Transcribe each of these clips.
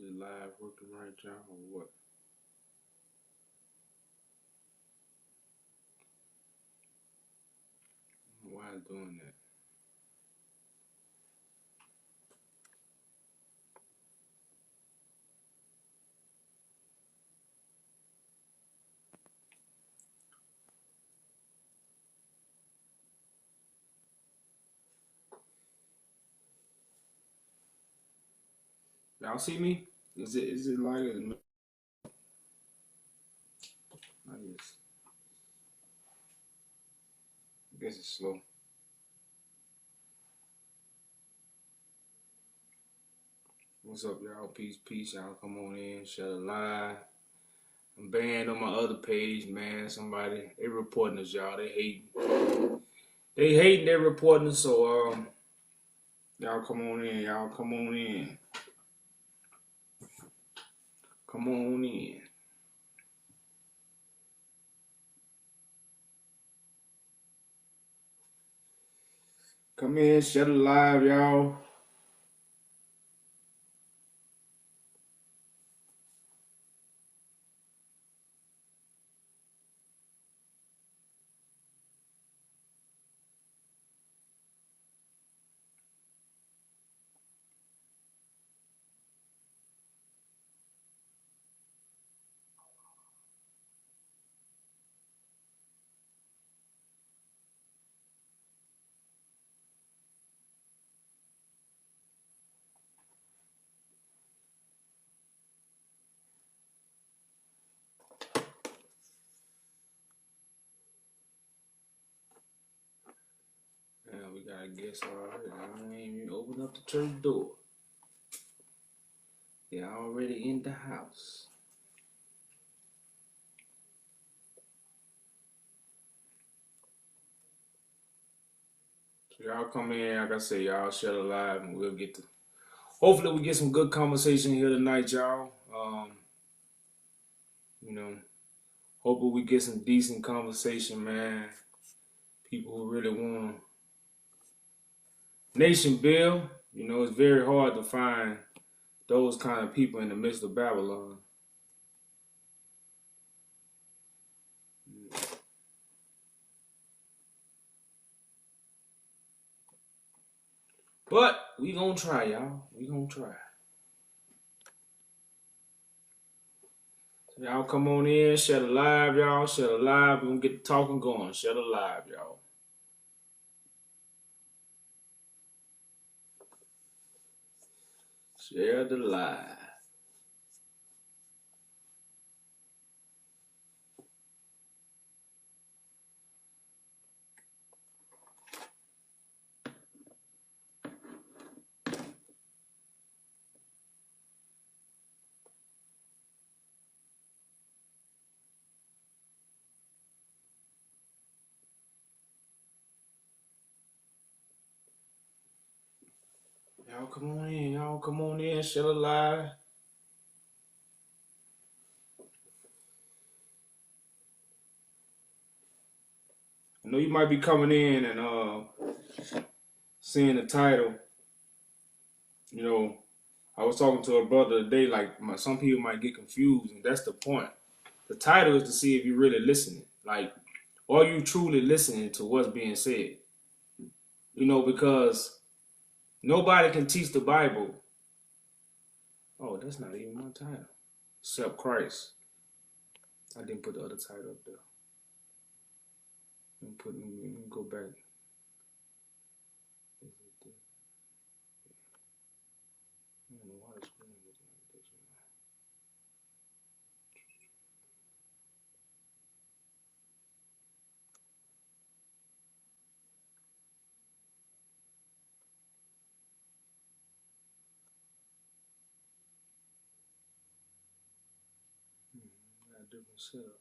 this live working right now or what? Why is doing that? Y'all see me? Is it like I guess it's slow. What's up, y'all? Peace, peace. Y'all come on in, share the live. I'm banned on my other page, man. They reporting us, y'all. They hating, they reporting us. So y'all come on in, y'all come on in. Come on in. Come in, share the live, y'all. Yeah, we got a guest already. I ain't even open up the church door. They're already in the house. So y'all come in, like I say, y'all share the live, and we'll get to. Hopefully, we get some good conversation here tonight, y'all. You know, hopefully we get some decent conversation, man. People who really want nation build. You know, it's very hard to find those kind of people in the midst of Babylon. But we gonna try, y'all. We gonna try. So y'all come on in, share the live, y'all. Share the live. We gonna get the talking going. Share the live, y'all. Share the live. Y'all come on in. Y'all come on in. Share the live. I know you might be coming in and seeing the title. You know, I was talking to a brother today, like some people might get confused, and that's the point. The title is to see if you're really listening. Like, are you truly listening to what's being said? You know, because nobody can teach the Bible. Oh, that's not even my title. Except Christ. I didn't put the other title up there. Let me go back. I don't know why the screen is looking like this. Got a different setup.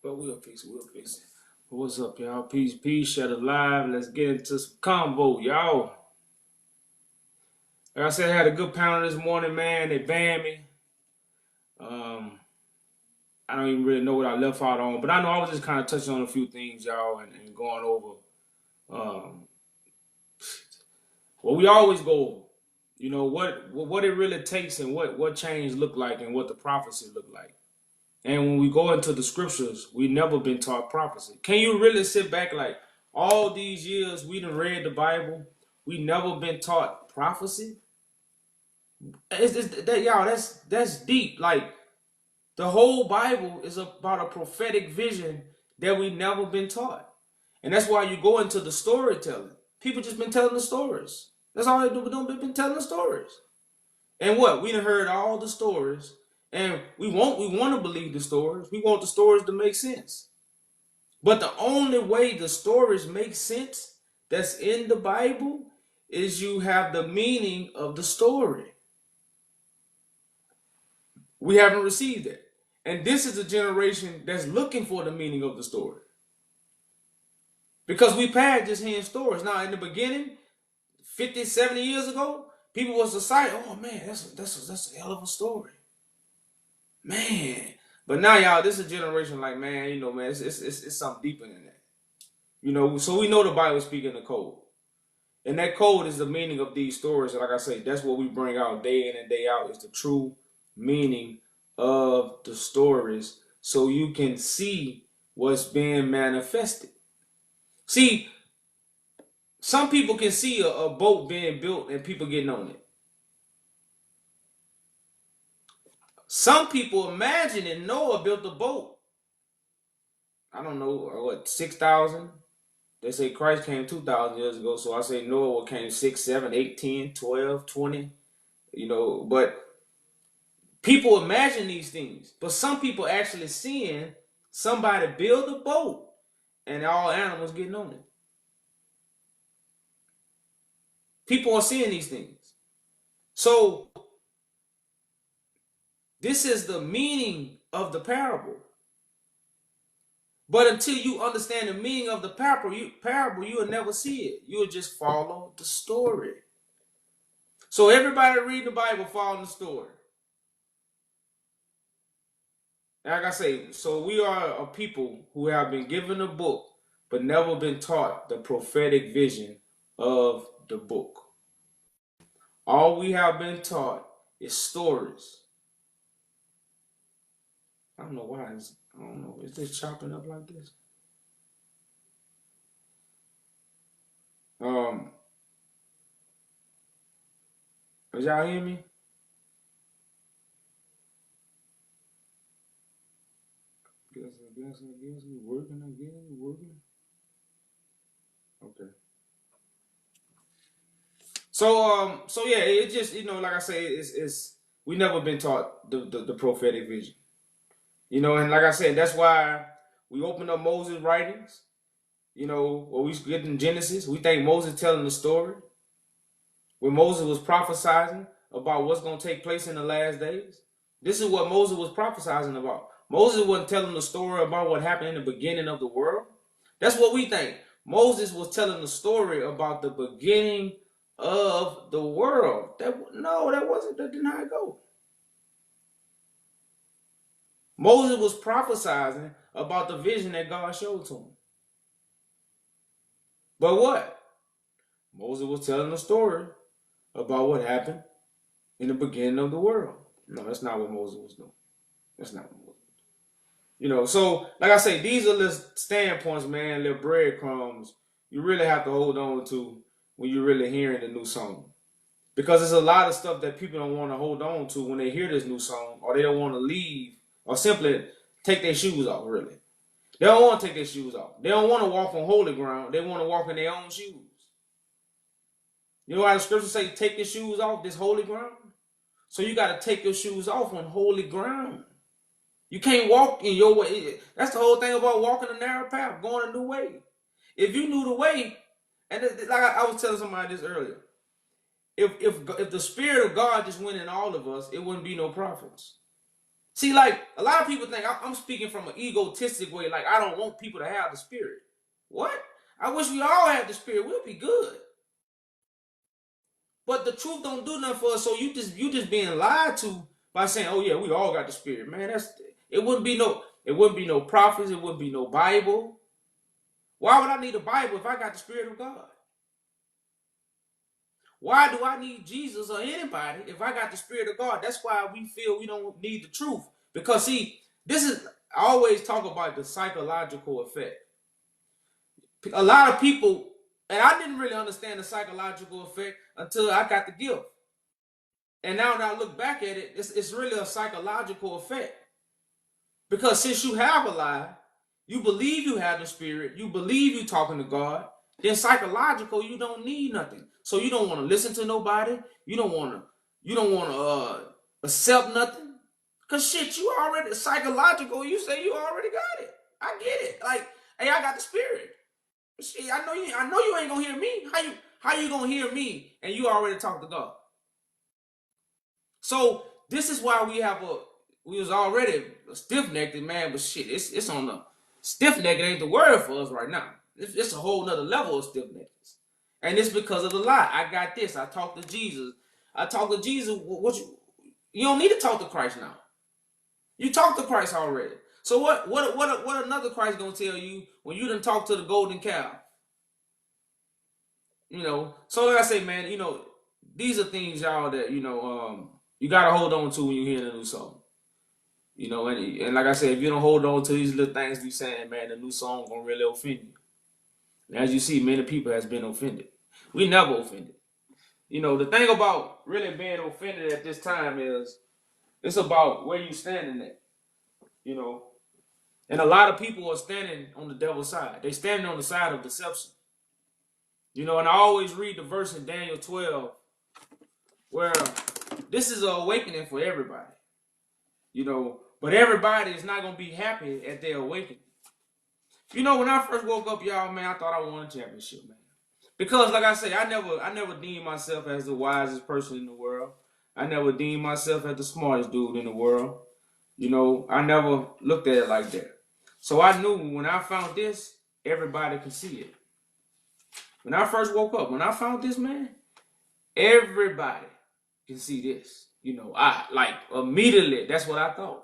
But we'll fix it. We'll fix it. What's up, y'all? Peace, peace. Shut it live. Let's get into some combo, y'all. Like I said, I had a good panel this morning, man. They banned me. I don't even really know what I left out on, but I know I was just kind of touching on a few things, y'all, and going over what we always go over. You know, what it really takes and what change look like and what the prophecy look like. And when we go into the scriptures, we never been taught prophecy. Can you really sit back like all these years we done read the Bible, we never been taught prophecy? Y'all, that's deep. Like the whole Bible is about a prophetic vision that we never been taught. And that's why you go into the storytelling. People just been telling the stories. That's all they do. Been telling the stories. And what? We done heard all the stories. And we want to believe the stories. We want the stories to make sense. But the only way the stories make sense that's in the Bible is you have the meaning of the story. We haven't received it. And this is a generation that's looking for the meaning of the story. Because we've had just hearing stories. Now, in the beginning, 50, 70 years ago, people was deciding, oh man, that's a hell of a story. Man. But now, y'all, this is a generation like, man, you know, man, it's something deeper than that. You know, so we know the Bible speaking the code. And that code is the meaning of these stories. And like I say, that's what we bring out day in and day out is the true meaning of the stories so you can see what's being manifested. See, some people can see a boat being built and people getting on it. Some people imagining Noah built a boat. I don't know, what, 6,000? They say Christ came 2,000 years ago, so I say Noah came 6, 7, 8, 10, 12, 20. You know, but people imagine these things. But some people actually seeing somebody build a boat and all animals getting on it. People are seeing these things. So this is the meaning of the parable. But until you understand the meaning of the parable, you will never see it. You will just follow the story. So everybody reading the Bible following the story. Like I say, so we are a people who have been given a book, but never been taught the prophetic vision of the book. All we have been taught is stories. I don't know why. I don't know. Is this chopping up like this? Is y'all hear me? I guess we working again. Working. Okay. So yeah, it just, you know, like I say, it's we never been taught the prophetic vision. You know, and like I said, that's why we open up Moses' writings. You know, when we get in Genesis, we think Moses telling the story. When Moses was prophesying about what's going to take place in the last days. This is what Moses was prophesying about. Moses wasn't telling the story about what happened in the beginning of the world. That's what we think. Moses was telling the story about the beginning of the world. That wasn't. That did not go. Moses was prophesying about the vision that God showed to him. But what? Moses was telling a story about what happened in the beginning of the world. No, that's not what Moses was doing. That's not what Moses was doing. You know, so like I say, these are the standpoints, man, little breadcrumbs you really have to hold on to when you're really hearing the new song. Because there's a lot of stuff that people don't want to hold on to when they hear this new song, or they don't want to leave, or simply take their shoes off, really. They don't want to take their shoes off. They don't want to walk on holy ground. They want to walk in their own shoes. You know how the scriptures say, take your shoes off this holy ground? So you got to take your shoes off on holy ground. You can't walk in your way. That's the whole thing about walking a narrow path, going a new way. If you knew the way, and like I was telling somebody this earlier, If the Spirit of God just went in all of us, it wouldn't be no prophets. See, like a lot of people think I'm speaking from an egotistic way, like I don't want people to have the Spirit. What? I wish we all had the Spirit. We'll be good. But the truth don't do nothing for us. So you just being lied to by saying, "Oh yeah, we all got the Spirit." Man, it wouldn't be no prophets. It wouldn't be no Bible. Why would I need a Bible if I got the Spirit of God? Why do I need Jesus or anybody if I got the Spirit of God? That's why we feel we don't need the truth. Because see, I always talk about the psychological effect. A lot of people, and I didn't really understand the psychological effect until I got the gift. And now when I look back at it, it's really a psychological effect. Because since you have a lie, you believe you have the Spirit, you believe you're talking to God, then psychological, you don't need nothing. So you don't want to listen to nobody. You don't want to accept nothing. Cause shit, you already psychological. You say you already got it. I get it. Like, hey, I got the Spirit. Shit, I know you ain't gonna hear me. How you gonna hear me and you already talk to God? So this is why we was already stiff necked, man. But shit, it's on the stiff necked ain't the word for us right now. It's a whole nother level of stiff necked, and it's because of the lie. I got this. I talk to Jesus. I talk to Jesus. What you don't need to talk to Christ now. You talked to Christ already. So what another Christ gonna tell you when you done talk to the golden cow? So like I say, man, these are things, y'all, that you gotta hold on to when you hear the new song. And like I said, if you don't hold on to these little things we saying, man, the new song gonna really offend you. And as you see, many people has been offended. We never offended. The thing about really being offended at this time is it's about where you standing at. And a lot of people are standing on the devil's side. They standing on the side of deception. And I always read the verse in Daniel 12 where this is an awakening for everybody. But everybody is not gonna be happy at their awakening. When I first woke up, y'all, man, I thought I won a championship, man. Because like I say, I never deemed myself as the wisest person in the world. I never deemed myself as the smartest dude in the world. I never looked at it like that. So I knew when I found this, everybody could see it. When I first woke up, when I found this, man, everybody can see this. I like immediately, that's what I thought.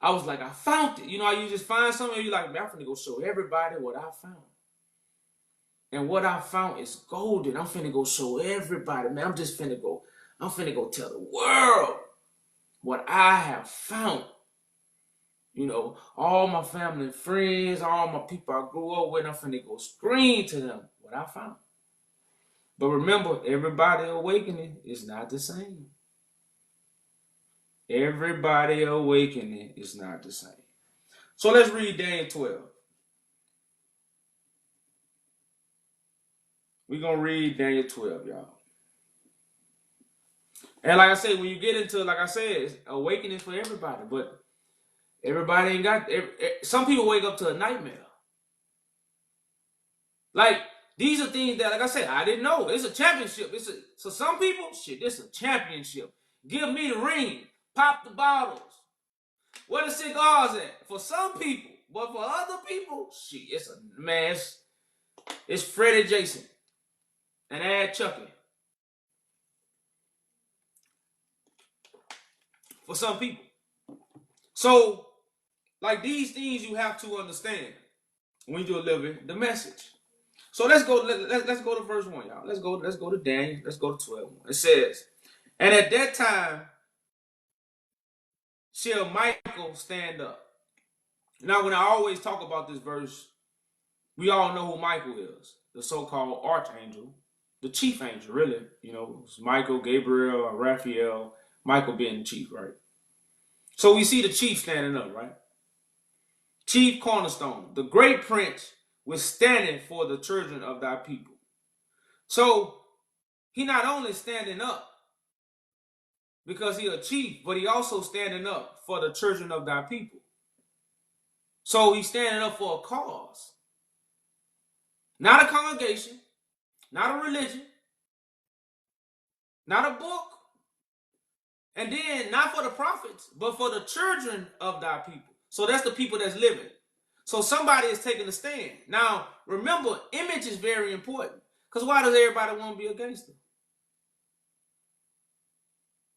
I was like, I found it. You just find something and you're like, man, I'm finna go show everybody what I found. And what I found is golden. I'm finna go show everybody, man. I'm finna go tell the world what I have found. All my family and friends, all my people I grew up with, I'm finna go scream to them what I found. But remember, everybody awakening is not the same. Everybody awakening is not the same. So let's read Daniel 12. We're going to read Daniel 12, y'all. And like I said, when you get into, like I said, it's awakening for everybody. But everybody ain't got, some people wake up to a nightmare. Like, these are things that, like I said, I didn't know. It's a championship. So some people, shit, this is a championship. Give me the ring. Pop the bottles. Where the cigars at? For some people. But for other people, shit, it's Freddie Jason. And add Chucky. For some people. So, like these things you have to understand when you're living the message. So let's go to verse 1, y'all. Let's go to Daniel. Let's go to 12. It says, and at that time shall Michael stand up. Now, when I always talk about this verse, we all know who Michael is, the so-called archangel, the chief angel, really. It's Michael, Gabriel, Raphael, Michael being the chief, right? So we see the chief standing up, right? Chief cornerstone, the great prince was standing for the children of thy people. So he not only standing up because he a chief, but he also standing up for the children of thy people. So he's standing up for a cause. Not a congregation, not a religion, not a book. And then not for the prophets, but for the children of thy people. So that's the people that's living. So somebody is taking a stand. Now, remember, image is very important. Because why does everybody want to be a gangster?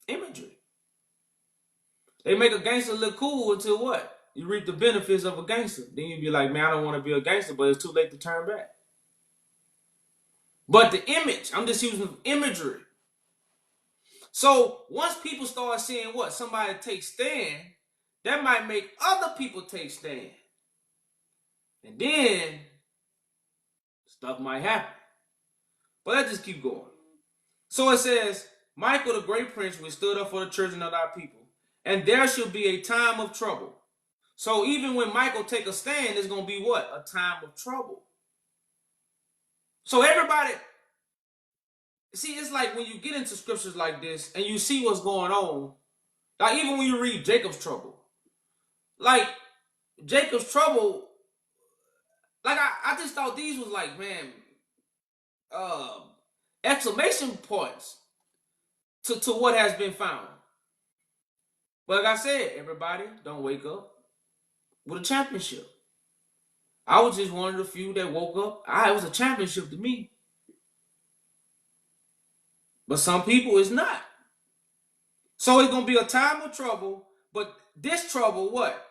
Imagery. They make a gangster look cool until what? You reap the benefits of a gangster. Then you be like, man, I don't want to be a gangster, but it's too late to turn back. But the image, I'm just using imagery. So once people start seeing what? Somebody take stand, that might make other people take stand. And then stuff might happen. But let's just keep going. So it says, Michael the great prince which stood up for the children of thy people, and there shall be a time of trouble. So even when Michael take a stand, there's going to be what? A time of trouble. So everybody, see, it's like when you get into scriptures like this and you see what's going on, like even when you read Jacob's trouble, like Jacob's trouble, like I just thought these was like, man, exclamation points to what has been found. But like I said, everybody don't wake up with a championship. I was just one of the few that woke up. It was a championship to me. But some people it's not. So it's going to be a time of trouble. But this trouble, what?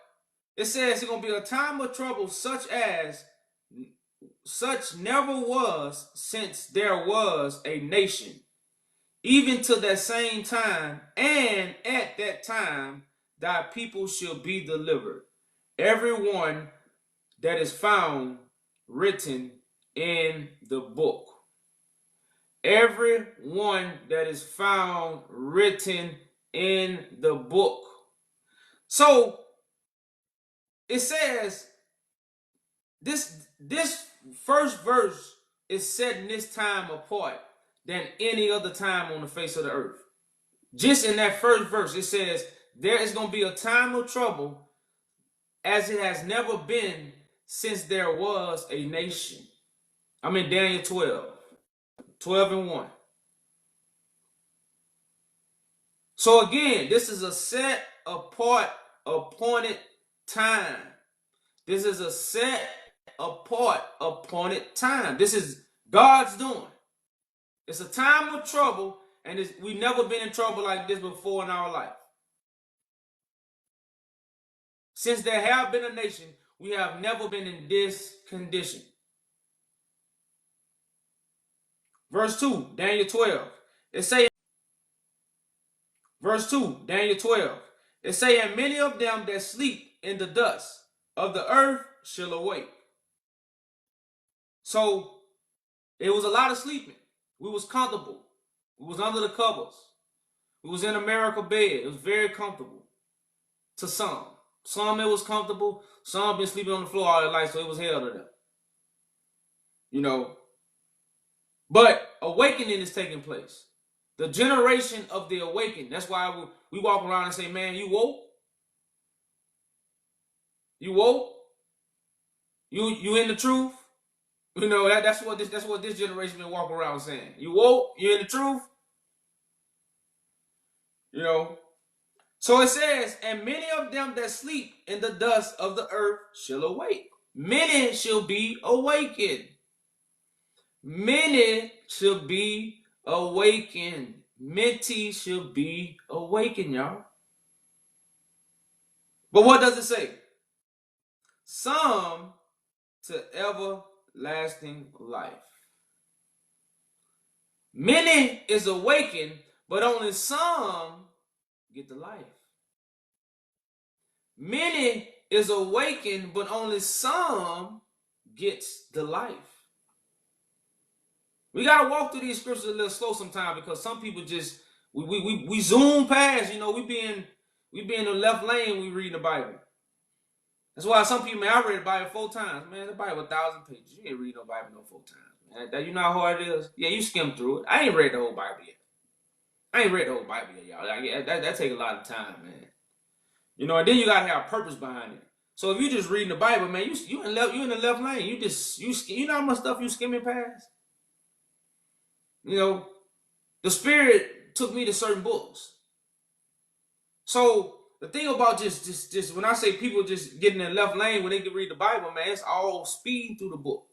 It says it's going to be a time of trouble such never was since there was a nation. Even to that same time, and at that time, thy people shall be delivered. Everyone that is found written in the book. Everyone that is found written in the book. So it says this first verse is setting this time apart than any other time on the face of the earth. Just in that first verse, it says there is going to be a time of trouble as it has never been since there was a nation. I'm in Daniel 12 and 1. So again, this is a set apart, appointed time. This is a set apart, appointed time. This is God's doing. It's a time of trouble, and we've never been in trouble like this before in our life. Since there have been a nation, we have never been in this condition. Verse 2, Daniel 12. Verse 2, Daniel 12. It say, and many of them that sleep in the dust of the earth shall awake. So, it was a lot of sleeping. We was comfortable. We was under the covers. We was in America bed. It was very comfortable. To some. Some it was comfortable. Some been sleeping on the floor all their life, so it was hell to them. You know. But awakening is taking place. The generation of the awakened. That's why we walk around and say, man, you woke? You woke? You in the truth? You know, that's what this generation been walking around saying. You woke? You in the truth? You know. So it says, and many of them that sleep in the dust of the earth shall awake. Many shall be awakened. Many shall be awakened. Many shall be awakened, y'all. But what does it say? Some to everlasting life. Many is awakened, but only some get the life. Many is awakened, but only some gets the life. We gotta walk through these scriptures a little slow sometimes because some people just we zoom past. You know, we be in the left lane when we read the Bible. That's why some people, man, I read the Bible 4 times. Man, the Bible 1,000 pages. You ain't read no Bible no 4 times. Man, you know how hard it is? Yeah, you skim through it. I ain't read the whole Bible yet. Y'all. Like, that take a lot of time, man. You know, and then you gotta have a purpose behind it. So if you just reading the Bible, man, you in the left lane. You know how much stuff you skimming past. You know, the Spirit took me to certain books. So the thing about just when I say people just getting in the left lane when they can read the Bible, man, it's all speeding through the book.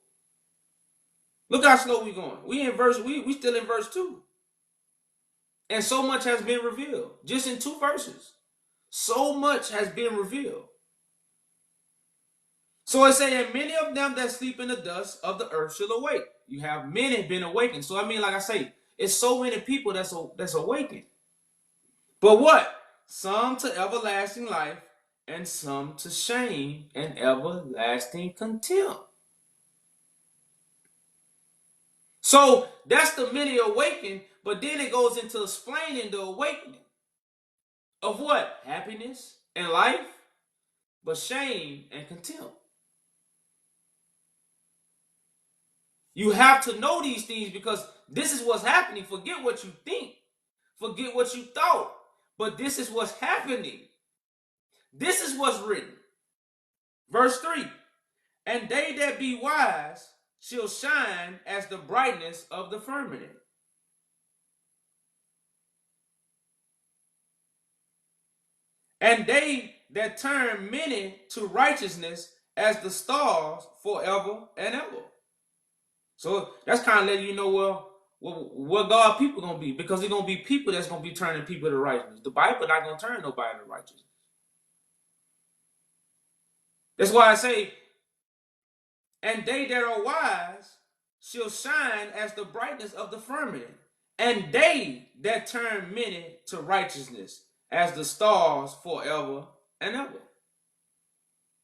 Look how slow we going. We still in verse 2. And so much has been revealed. Just in 2 verses. So much has been revealed. So it says, and many of them that sleep in the dust of the earth shall awake. You have many been awakened. So I mean, like I say, it's so many people that's awakened. But what? Some to everlasting life, and some to shame and everlasting contempt. So that's the many awakened, but then it goes into explaining the awakening of what? Happiness and life, but shame and contempt. You have to know these things because this is what's happening. Forget what you think. Forget what you thought. But this is what's happening. This is what's written. Verse 3. And they that be wise shall shine as the brightness of the firmament. And they that turn many to righteousness as the stars forever and ever. So that's kind of letting you know what God people going to be. Because it's going to be people that's going to be turning people to righteousness. The Bible not going to turn nobody to righteousness. That's why I say, and they that are wise shall shine as the brightness of the firmament. And they that turn many to righteousness as the stars forever and ever.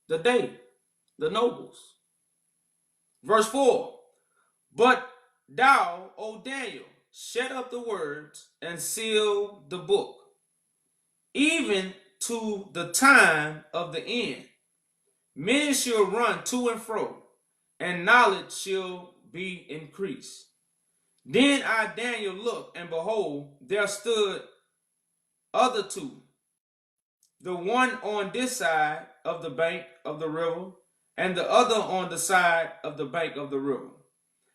The day, the nobles. Verse 4. But thou, O Daniel, shut up the words and seal the book, even to the time of the end. Many shall run to and fro, and knowledge shall be increased. Then I, Daniel, looked, and behold, there stood other 2, the one on this side of the bank of the river, and the other on the side of the bank of the river.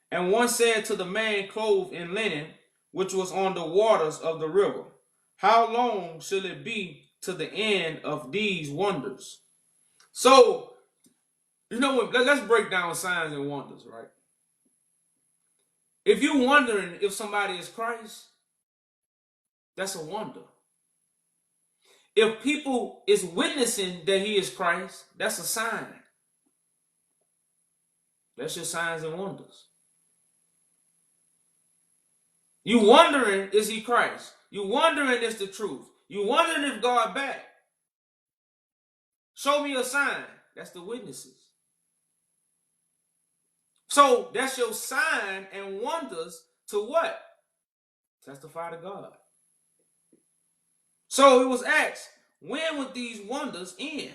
And one said to the man clothed in linen, which was on the waters of the river, how long shall it be to the end of these wonders? So, you know what? Let's break down signs and wonders, right? If you're wondering if somebody is Christ, that's a wonder. If people is witnessing that he is Christ, that's a sign. That's your signs and wonders. You wondering, is he Christ? You wondering, is the truth? You wondering if God back? Show me a sign. That's the witnesses. So that's your sign and wonders to what? Testify to God. So it was asked, when would these wonders end?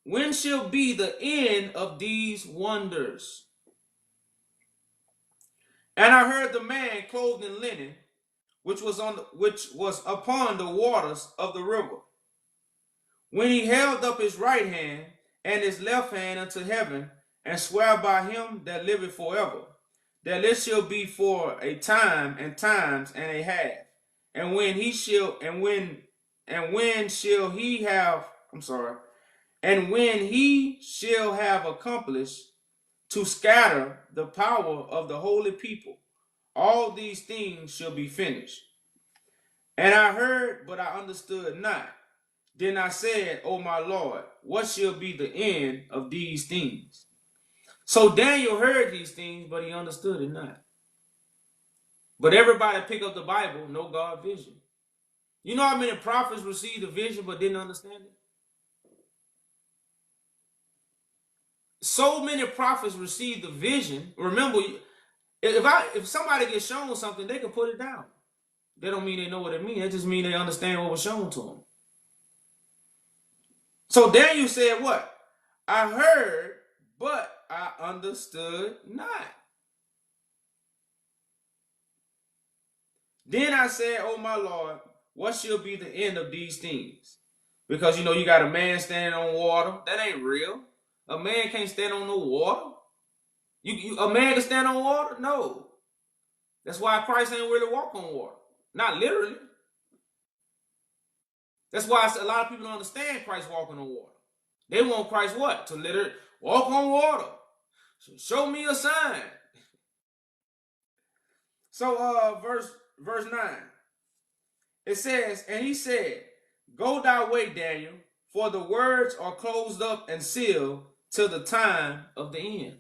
When shall be the end of these wonders? And I heard the man clothed in linen, which was upon the waters of the river, when he held up his right hand and his left hand unto heaven, and sware by him that liveth forever, that it shall be for a time and times and a half. And when he shall have accomplished to scatter the power of the holy people, all these things shall be finished. And I heard, but I understood not. Then I said, O my Lord, what shall be the end of these things? So Daniel heard these things, but he understood it not. But everybody pick up the Bible, know God's vision. You know how many prophets received the vision but didn't understand it? So many prophets received the vision. Remember, if somebody gets shown something, they can put it down. That don't mean they know what it means. That just mean they understand what was shown to them. So Daniel said what? I heard, but I understood not. Then I said, oh my Lord, what shall be the end of these things? Because you got a man standing on water. That ain't real. A man can't stand on no water. A man can stand on water? No. That's why Christ ain't really walk on water. not literally. That's why a lot of people don't understand Christ walking on water. They want Christ what? To literally walk on water. Show me a sign. So verse 9. It says, and he said, go thy way, Daniel, for the words are closed up and sealed till the time of the end.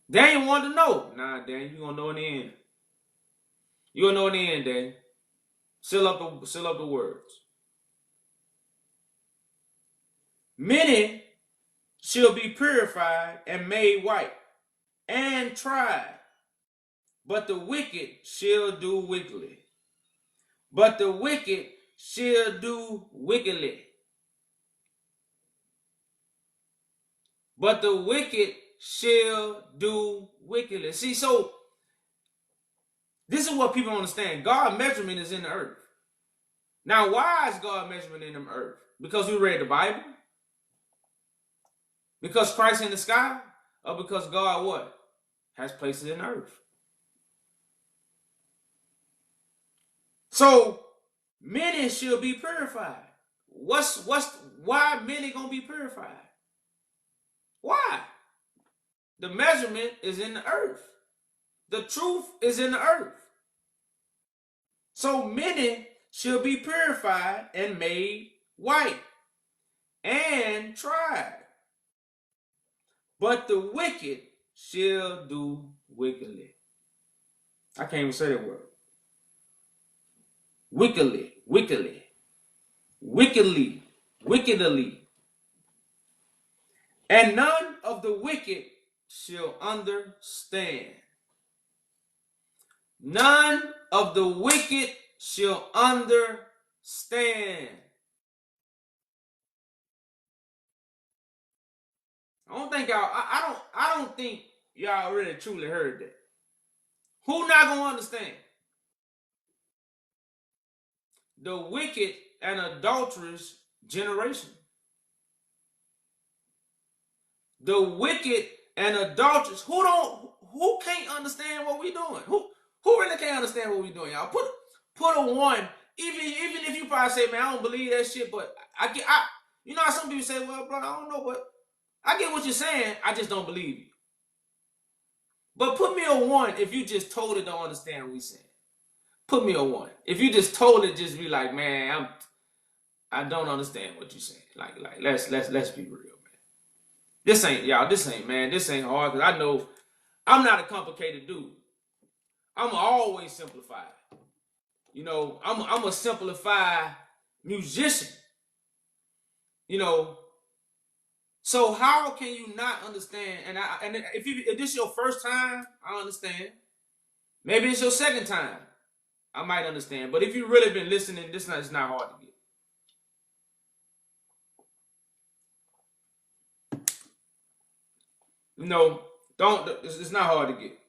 Daniel wanted to know. Nah, Daniel, you're gonna know in the end. You're gonna know in the end, Daniel. Seal up the words. Many shall be purified and made white and tried, but the wicked shall do wickedly. But the wicked shall do wickedly. But the wicked shall do wickedly. See, so this is what people understand. God's measurement is in the earth. Now, why is God's measurement in the earth? Because we read the Bible? Because Christ in the sky? Or because God what? Has places in the earth. So many shall be purified. Why many gonna be purified? Why? The measurement is in the earth. The truth is in the earth. So many shall be purified and made white and tried. But the wicked shall do wickedly. I can't even say that word. Wickedly. And none of the wicked shall understand. None of the wicked shall understand. I don't think y'all really truly heard that. Who not gonna understand? The wicked and adulterous generation. The wicked and adulterous. Who can't understand what we doing? Who really can't understand what we doing, y'all? Put a one. Even if you probably say, man, I don't believe that shit, but you know how some people say, well, brother, I don't know, but I get what you're saying, I just don't believe you. But put me a one if you just totally don't understand what we're saying. Put me a one. If you just totally just be like, man, I don't understand what you're saying. Like let's be real, man. This ain't hard, because I know I'm not a complicated dude. I'm always simplified. You know, I'm a simplified musician. You know, so how can you not understand? And if this is your first time, I understand. Maybe it's your second time, I might understand. But if you've really been listening, it's not hard to get. You know, it's not hard to get.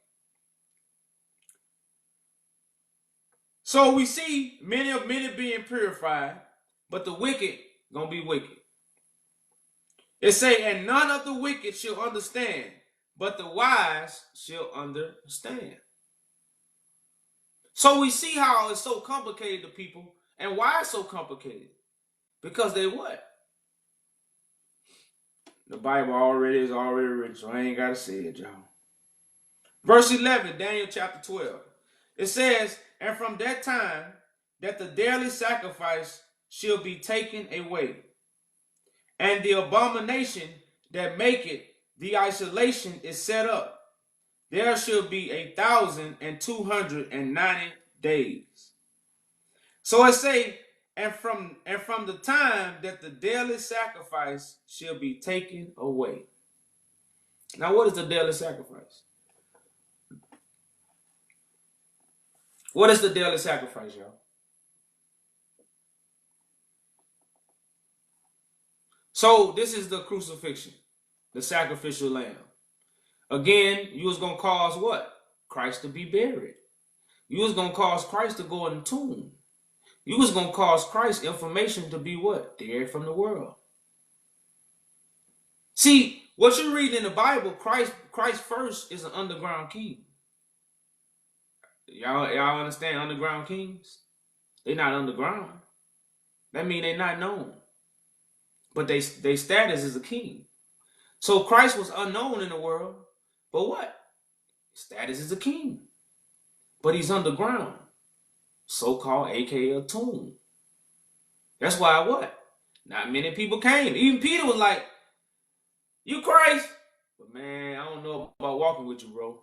So we see many being purified, but the wicked gonna be wicked. It say, and none of the wicked shall understand, but the wise shall understand. So we see how it's so complicated to people, and why it's so complicated. Because they what? The Bible is already written, so I ain't gotta say it, y'all. Verse 11, Daniel chapter 12. It says, and from that time that the daily sacrifice shall be taken away, and the abomination that maketh the isolation is set up, there shall be 1,290 days. So it say, and from the time that the daily sacrifice shall be taken away. Now, what is the daily sacrifice? What is the daily sacrifice, y'all? So this is the crucifixion, the sacrificial lamb. Again, you was going to cause what? Christ to be buried. You was going to cause Christ to go in the tomb. You was going to cause Christ's information to be what? Dead from the world. See, what you read in the Bible, Christ first is an underground key. Y'all understand underground kings? They not underground. That mean they not known. But they status is a king. So Christ was unknown in the world. But what? Status is a king. But he's underground. So-called aka a tomb. That's why what? Not many people came. Even Peter was like, you Christ? But man, I don't know about walking with you, bro.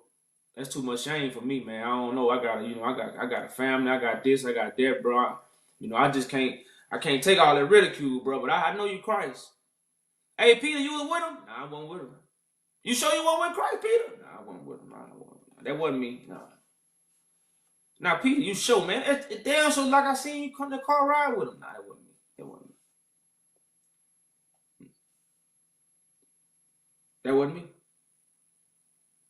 That's too much shame for me, man. I don't know. I got a family. I got this. I got that, bro. I just can't. I can't take all that ridicule, bro. But I know you Christ. Hey, Peter, you was with him? Nah, I wasn't with him. You sure you weren't with Christ, Peter? Nah, I wasn't with him. That wasn't me. Nah. Now, Peter, you sure, man? It damn sure like I seen you come to the car ride with him. Nah, that wasn't me. That wasn't me. That wasn't me.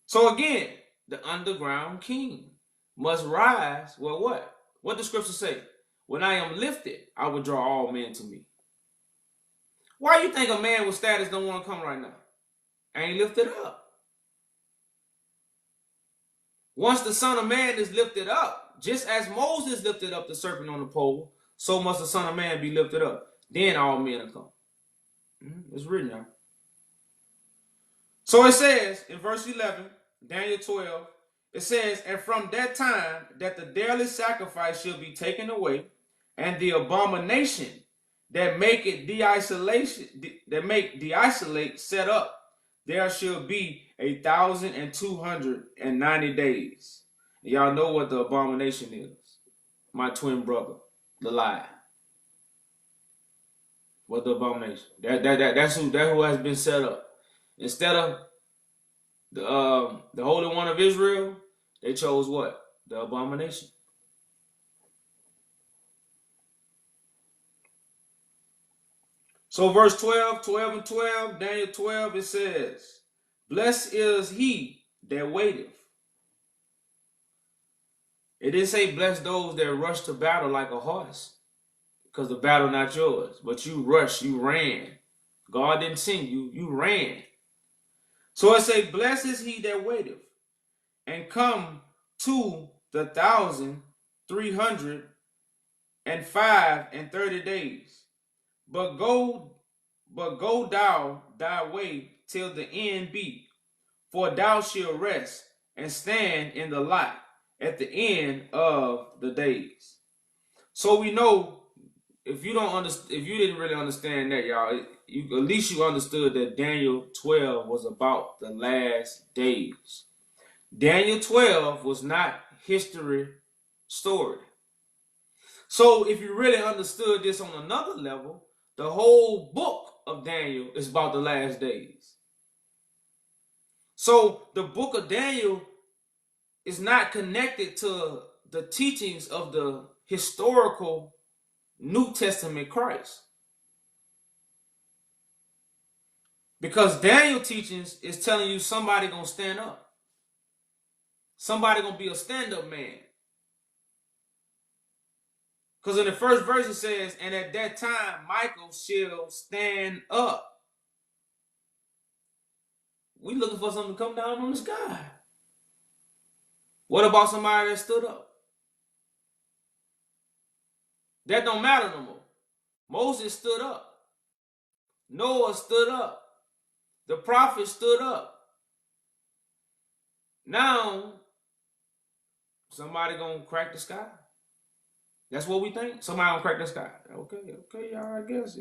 So again, the underground king must rise. Well, what? What the scripture say? When I am lifted, I will draw all men to me. Why you think a man with status don't want to come right now? I ain't lifted up. Once the Son of Man is lifted up, just as Moses lifted up the serpent on the pole, so must the Son of Man be lifted up. Then all men will come. It's written now. So it says in verse 11, Daniel 12, it says, and from that time that the daily sacrifice shall be taken away, and the abomination that make it de-isolate set up, there shall be 1,290 days. Y'all know what the abomination is. My twin brother, the lie. What the abomination? That's who has been set up. Instead of the Holy One of Israel, they chose what? The abomination. So verse 12 and 12, Daniel 12, it says, blessed is he that waiteth. It didn't say bless those that rush to battle like a horse, because the battle not yours, but you rushed, you ran. God didn't send you, you ran. So it say, blessed is he that waiteth, and come to the 1,330 days. But go thou thy way till the end be, for thou shalt rest and stand in the light at the end of the days. So we know, if you didn't really understand that, y'all, at least you understood that Daniel 12 was about the last days. Daniel 12 was not history story. So if you really understood this on another level, the whole book of Daniel is about the last days. So the book of Daniel is not connected to the teachings of the historical New Testament Christ. Because Daniel teachings is telling you somebody gonna stand up. Somebody gonna be a stand-up man. Because in the first verse it says, and at that time Michael shall stand up. We looking for something to come down from the sky. What about somebody that stood up? That don't matter no more. Moses stood up. Noah stood up. The prophet stood up. Now, somebody gonna crack the sky. That's what we think. Somebody gonna crack the sky. Okay, y'all, I guess,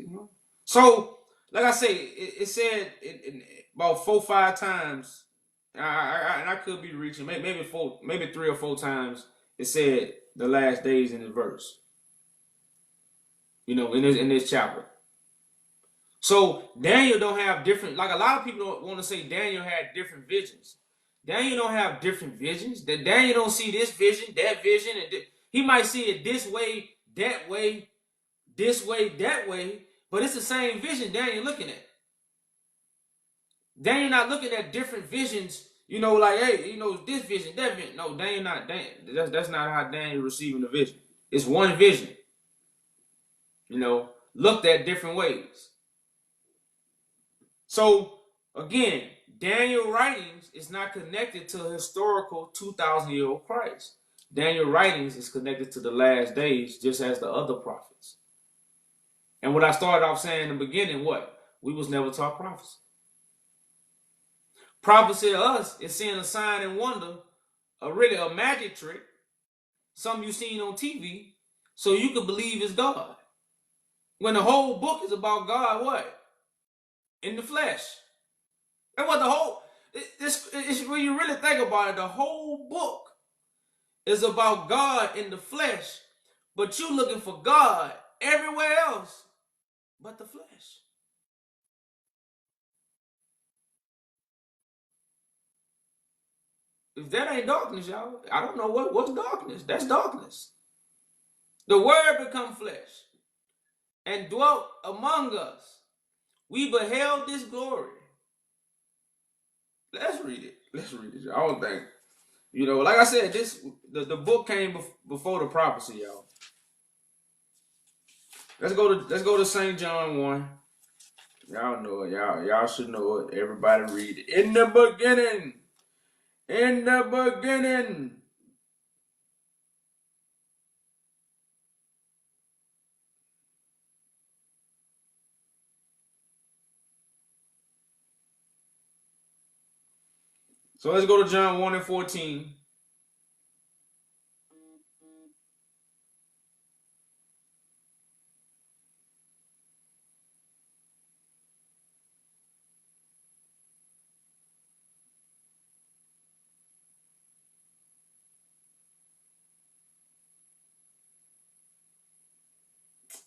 So, like I say, it said about 4 or 5 times, and I could be reaching maybe 3 or 4 times. It said the last days in the verse. In this chapter. So Daniel don't have different, like a lot of people don't want to say Daniel had different visions. Daniel don't have different visions. That Daniel don't see this vision, that vision, and he might see it this way, that way, this way, that way, but it's the same vision Daniel looking at. Daniel not looking at different visions, like, hey, this vision, that vision. No, Daniel not. That's not how Daniel receiving the vision. It's one vision. Looked at different ways. So, again, Daniel writings is not connected to a historical 2,000-year-old Christ. Daniel's writings is connected to the last days, just as the other prophets. And what I started off saying in the beginning, what? We was never taught prophecy. Prophecy to us is seeing a sign and wonder, really a magic trick, something you seen on TV, so you can believe it's God. When the whole book is about God, what? In the flesh. That's what the whole, when you really think about it, the whole book is about God in the flesh, but you looking for God everywhere else but the flesh. If that ain't darkness, y'all, I don't know what's darkness. That's darkness. The word become flesh and dwelt among us. We beheld this glory. Let's read it. Let's read it. I don't think, like I said, the book came before the prophecy, y'all. Let's go to St. John 1. Y'all know it. Y'all should know it. Everybody read it. In the beginning. In the beginning. So let's go to John 1 and 14.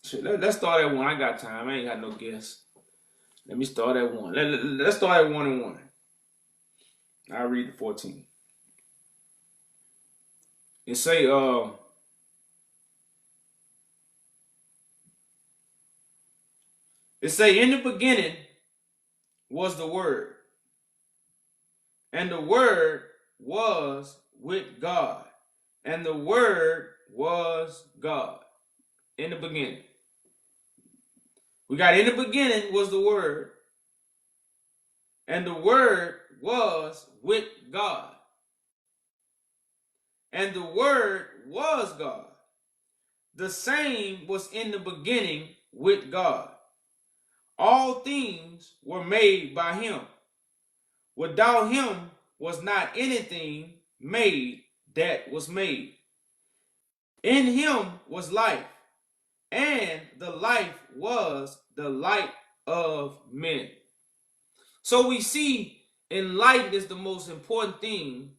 Shit, let's start at 1. I got time. I ain't got no guess. Let me start at 1. Let's start at 1 and 1. I'll read the 14. It say, in the beginning was the Word, and the Word was with God, and the Word was God. In the beginning. We got in the beginning was the Word, and the Word was with God, and the Word was God. The same was in the beginning with God. All things were made by him. Without him was not anything made that was made. In him was life, and the life was the light of men. So we see light is the most important thing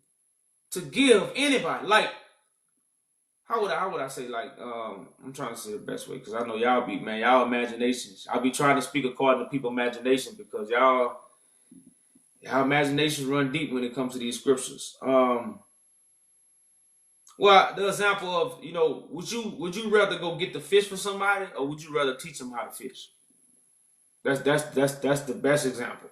to give anybody. Like, how would I say, like, I'm trying to say the best way, because I know y'all imaginations. I'll be trying to speak according to people's imagination, because y'all imaginations run deep when it comes to these scriptures. Well, the example of, would you rather go get the fish for somebody, or would you rather teach them how to fish? That's the best example.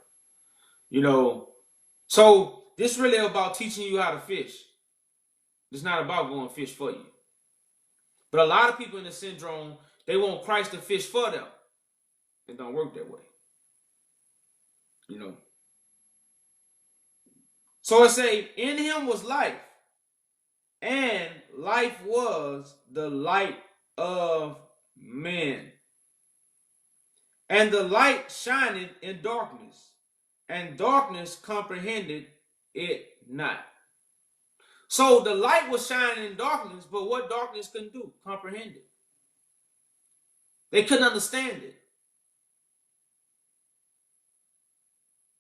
So this really about teaching you how to fish. It's not about going fish for you. But a lot of people in the syndrome, they want Christ to fish for them. It don't work that way. So it say, in him was life, and life was the light of men. And the light shined in darkness, and darkness comprehended it not. So the light was shining in darkness, but what darkness couldn't do? Comprehend it. They couldn't understand it.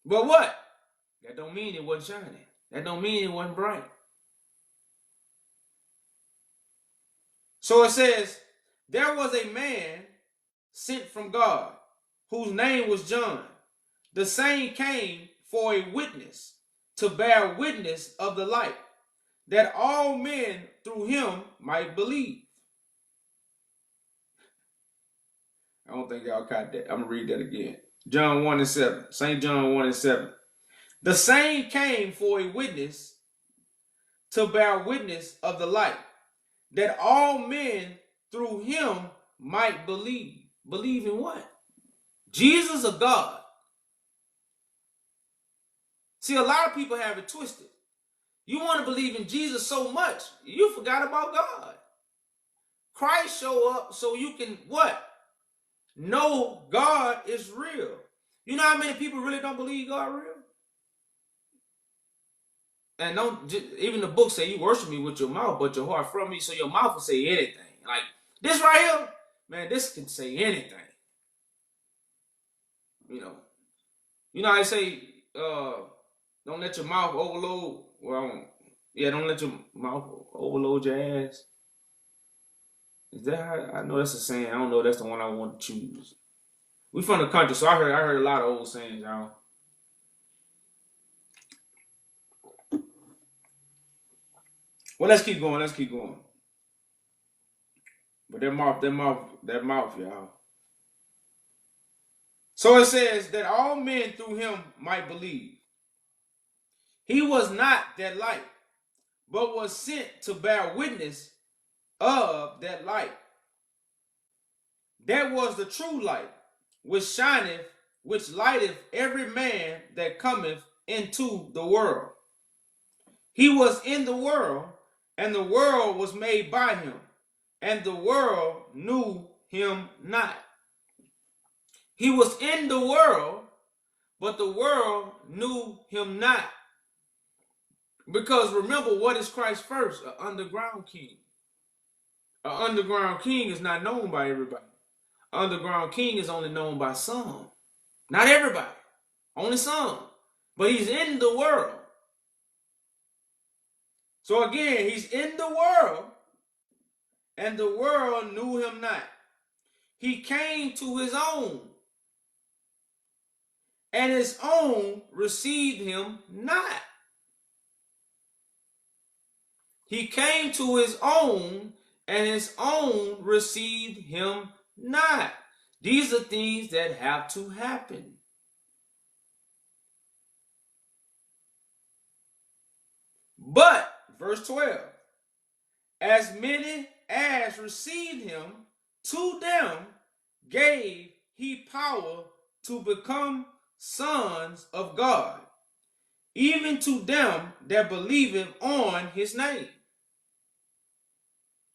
But what? That don't mean it wasn't shining. That don't mean it wasn't bright. So it says, there was a man sent from God, whose name was John. The same came for a witness, to bear witness of the light, that all men through him might believe. I don't think y'all caught that. I'm going to read that again. John 1 and 7. St. John 1 and 7. The same came for a witness, to bear witness of the light, that all men through him might believe. Believe in what? Jesus or God? See, a lot of people have it twisted. You want to believe in Jesus so much, you forgot about God. Christ show up so you can what? Know God is real. You know how many people really don't believe God real? And don't even the book say you worship me with your mouth, but your heart from me, so your mouth will say anything. Like this right here, man, this can say anything. You know how I say, don't let your mouth overload. Well, yeah, don't let your mouth overload your ass. Is that how, I know that's a saying? I don't know. That's the one I want to choose. We from the country, so I heard a lot of old sayings, y'all. Well, let's keep going. Let's keep going. But that mouth, y'all. So it says that all men through him might believe. He was not that light, but was sent to bear witness of that light. That was the true light, which shineth, which lighteth every man that cometh into the world. He was in the world, and the world was made by him, and the world knew him not. He was in the world, but the world knew him not. Because remember, what is Christ first? An underground king. An underground king is not known by everybody. An underground king is only known by some. Not everybody. Only some. But he's in the world. So again, he's in the world, and the world knew him not. He came to his own, and his own received him not. He came to his own, and his own received him not. These are things that have to happen. But, verse 12, as many as received him, to them gave he power to become sons of God, even to them that believe on his name.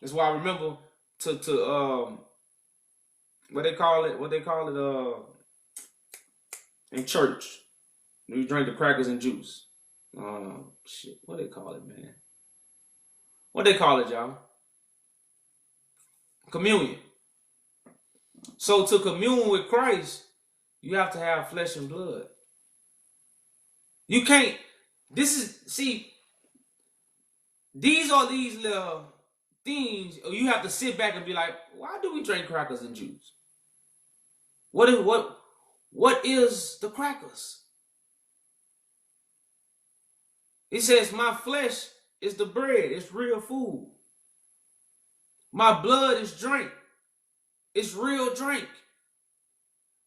That's why I remember to what they call it in church. You drink the crackers and juice. Shit, what they call it, man? What they call it, y'all? Communion. So to commune with Christ, you have to have flesh and blood. You can't. These are these little things you have to sit back and be like, why do we drink crackers and juice? What is the crackers? It says, my flesh is the bread. It's real food. My blood is drink. It's real drink.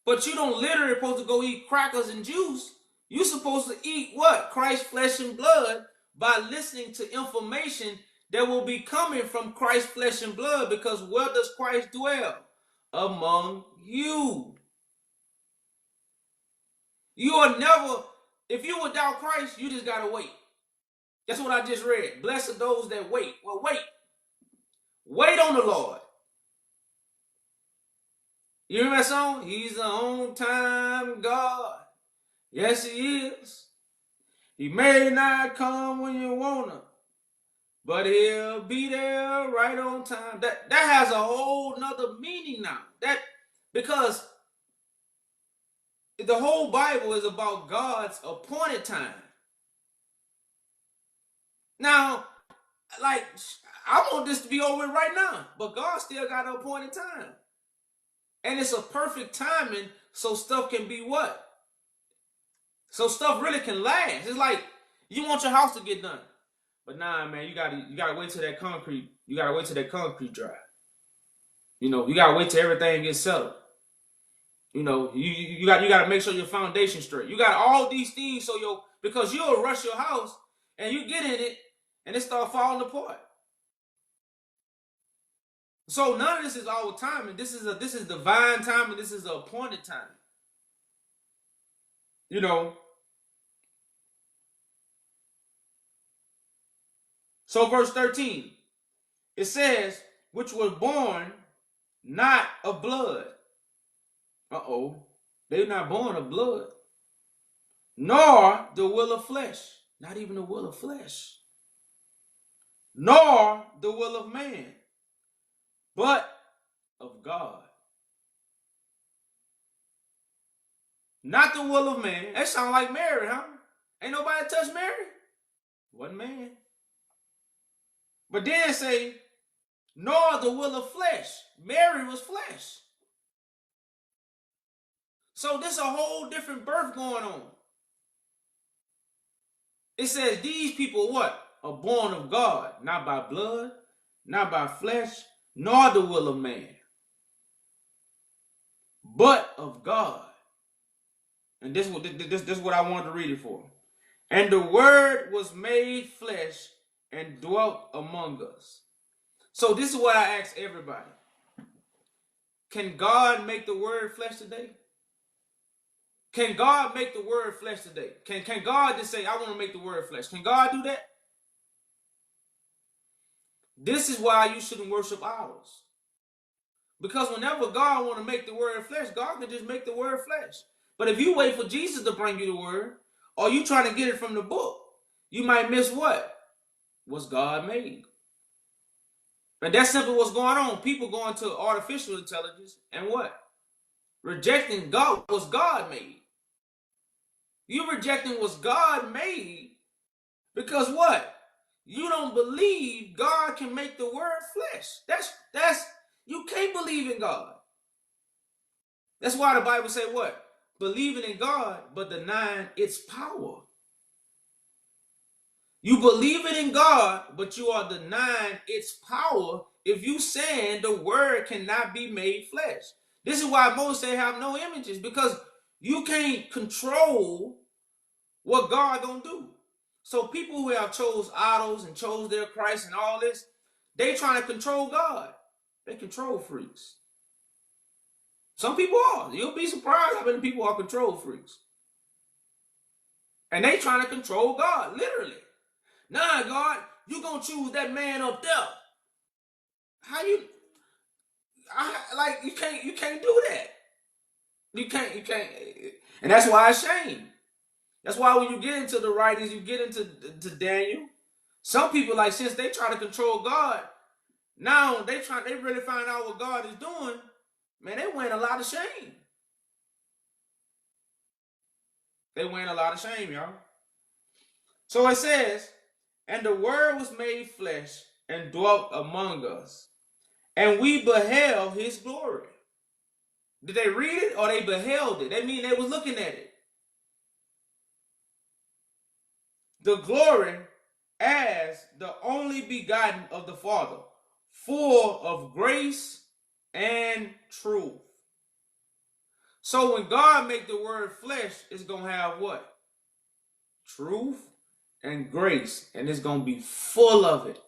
But you don't literally supposed to go eat crackers and juice. You're supposed to eat what? Christ's flesh and blood by listening to information that will be coming from Christ's flesh and blood, because where does Christ dwell? Among you. You are never, if you without Christ, you just got to wait. That's what I just read. Blessed are those that wait. Well, wait. Wait on the Lord. You remember that song? He's an on-time God. Yes, he is. He may not come when you want him, but he'll be there right on time. That has a whole nother meaning now. Because the whole Bible is about God's appointed time. Now, like, I want this to be over right now, but God still got an appointed time. And it's a perfect timing so stuff can be what? So stuff really can last. It's like you want your house to get done. But nah, man, you gotta wait till that concrete. You gotta wait till that concrete dry. You gotta wait till everything gets settled. You gotta make sure your foundation straight. You got all these things because you'll rush your house and you get in it and it start falling apart. So none of this is our timing. This is divine timing. This is an appointed time. So verse 13, it says, which was born not of blood. They're not born of blood, nor the will of flesh, not even the will of flesh, nor the will of man, but of God. Not the will of man. That sounds like Mary, huh? Ain't nobody touched Mary? Wasn't man. But then say, nor the will of flesh. Mary was flesh. So this is a whole different birth going on. It says these people what? Are born of God, not by blood, not by flesh, nor the will of man, but of God. And this is what I wanted to read it for. And the word was made flesh and dwelt among us. So this is what I ask everybody. Can God make the word flesh today? Can God make the word flesh today? Can God just say, I want to make the word flesh? Can God do that? This is why you shouldn't worship idols. Because whenever God want to make the word flesh, God can just make the word flesh. But if you wait for Jesus to bring you the word, or you trying to get it from the book, you might miss what? What's God made. And that's simply what's going on. People going to artificial intelligence and what? Rejecting God, what's God made. You rejecting what's God made because what? You don't believe God can make the word flesh. That's you can't believe in God. That's why the Bible say what? Believing in God, but denying its power. You believe it in God, but you are denying its power if you saying the word cannot be made flesh. This is why Moses said have no images, because you can't control what God gonna do. So people who have chose idols and chose their Christ and all this, they trying to control God. They control freaks. Some people are. You'll be surprised how many people are control freaks. And they trying to control God, literally. Nah, God, you gonna choose that man up there. How you? You can't do that. You can't. And that's why it's shame. That's why when you get into the writings, you get into Daniel. Some people, like, since they try to control God, now they really find out what God is doing. Man, they wearing a lot of shame. They wearing a lot of shame, y'all. So it says, and the word was made flesh and dwelt among us, and we beheld his glory. Did they read it or they beheld it? That means they was looking at it. The glory as the only begotten of the Father, full of grace and truth. So when God make the word flesh, it's going to have what? Truth and grace. And it's going to be full of it.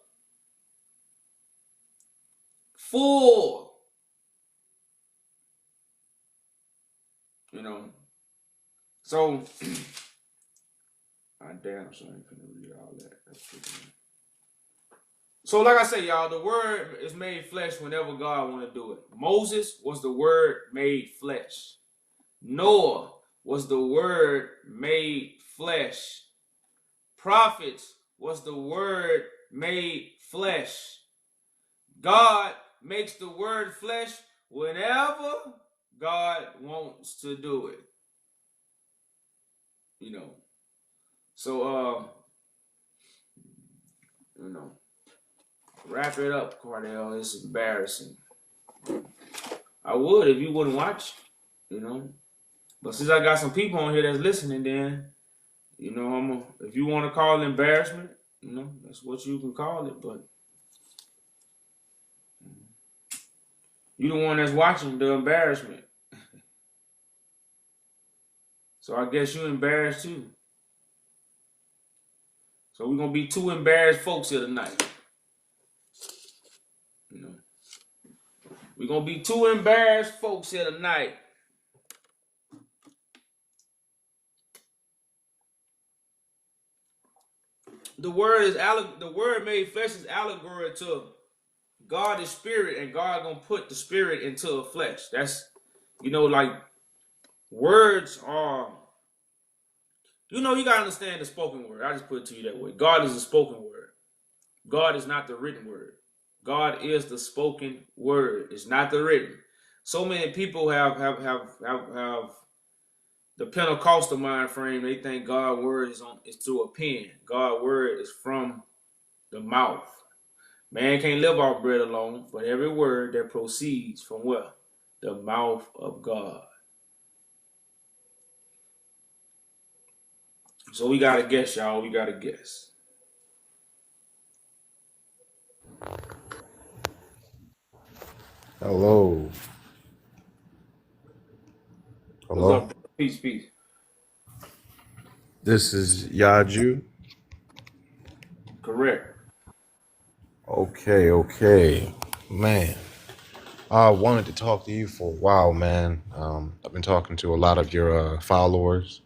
Full. You know. So, damn, so I ain't gonna read all that. So like I say, y'all, the word is made flesh whenever God want to do it. Moses was the word made flesh. Noah was the word made flesh. Prophets was the word made flesh. God makes the word flesh whenever God wants to do it. You know. So, wrap it up, Cardell. It's embarrassing. I would if you wouldn't watch, But since I got some people on here that's listening, then, if you want to call it embarrassment, that's what you can call it. But you the one that's watching the embarrassment. So I guess you embarrassed too. So we're going to be two embarrassed folks here tonight. We're going to be two embarrassed folks here tonight. the word made flesh is allegory to God is spirit, and God gonna put the spirit into a flesh. That's like words are. You gotta understand the spoken word. I just put it to you that way. God is the spoken word. God is not the written word. God is the spoken word. It's not the written. So many people have the Pentecostal mind frame. They think God's word is through a pen. God's word is from the mouth. Man can't live off bread alone, but every word that proceeds from where? The mouth of God. So we gotta guess, y'all. We gotta guess. Hello. What's Hello. up, bro? Peace, peace. This is Yaju. Correct. Okay. Man, I wanted to talk to you for a while, man. I've been talking to a lot of your followers,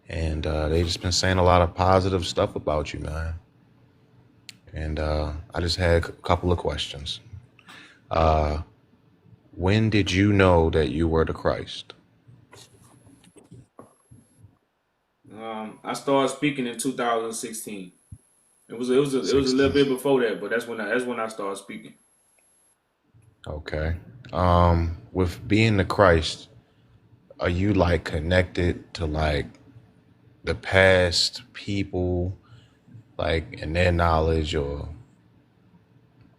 and they just been saying a lot of positive stuff about you, man. And I just had a couple of questions. When did you know that you were the Christ? I started speaking in 2016. It was a little 16. bit before that, but that's when I started speaking. Okay. With being the Christ, are you like connected to like the past people, like in their knowledge, or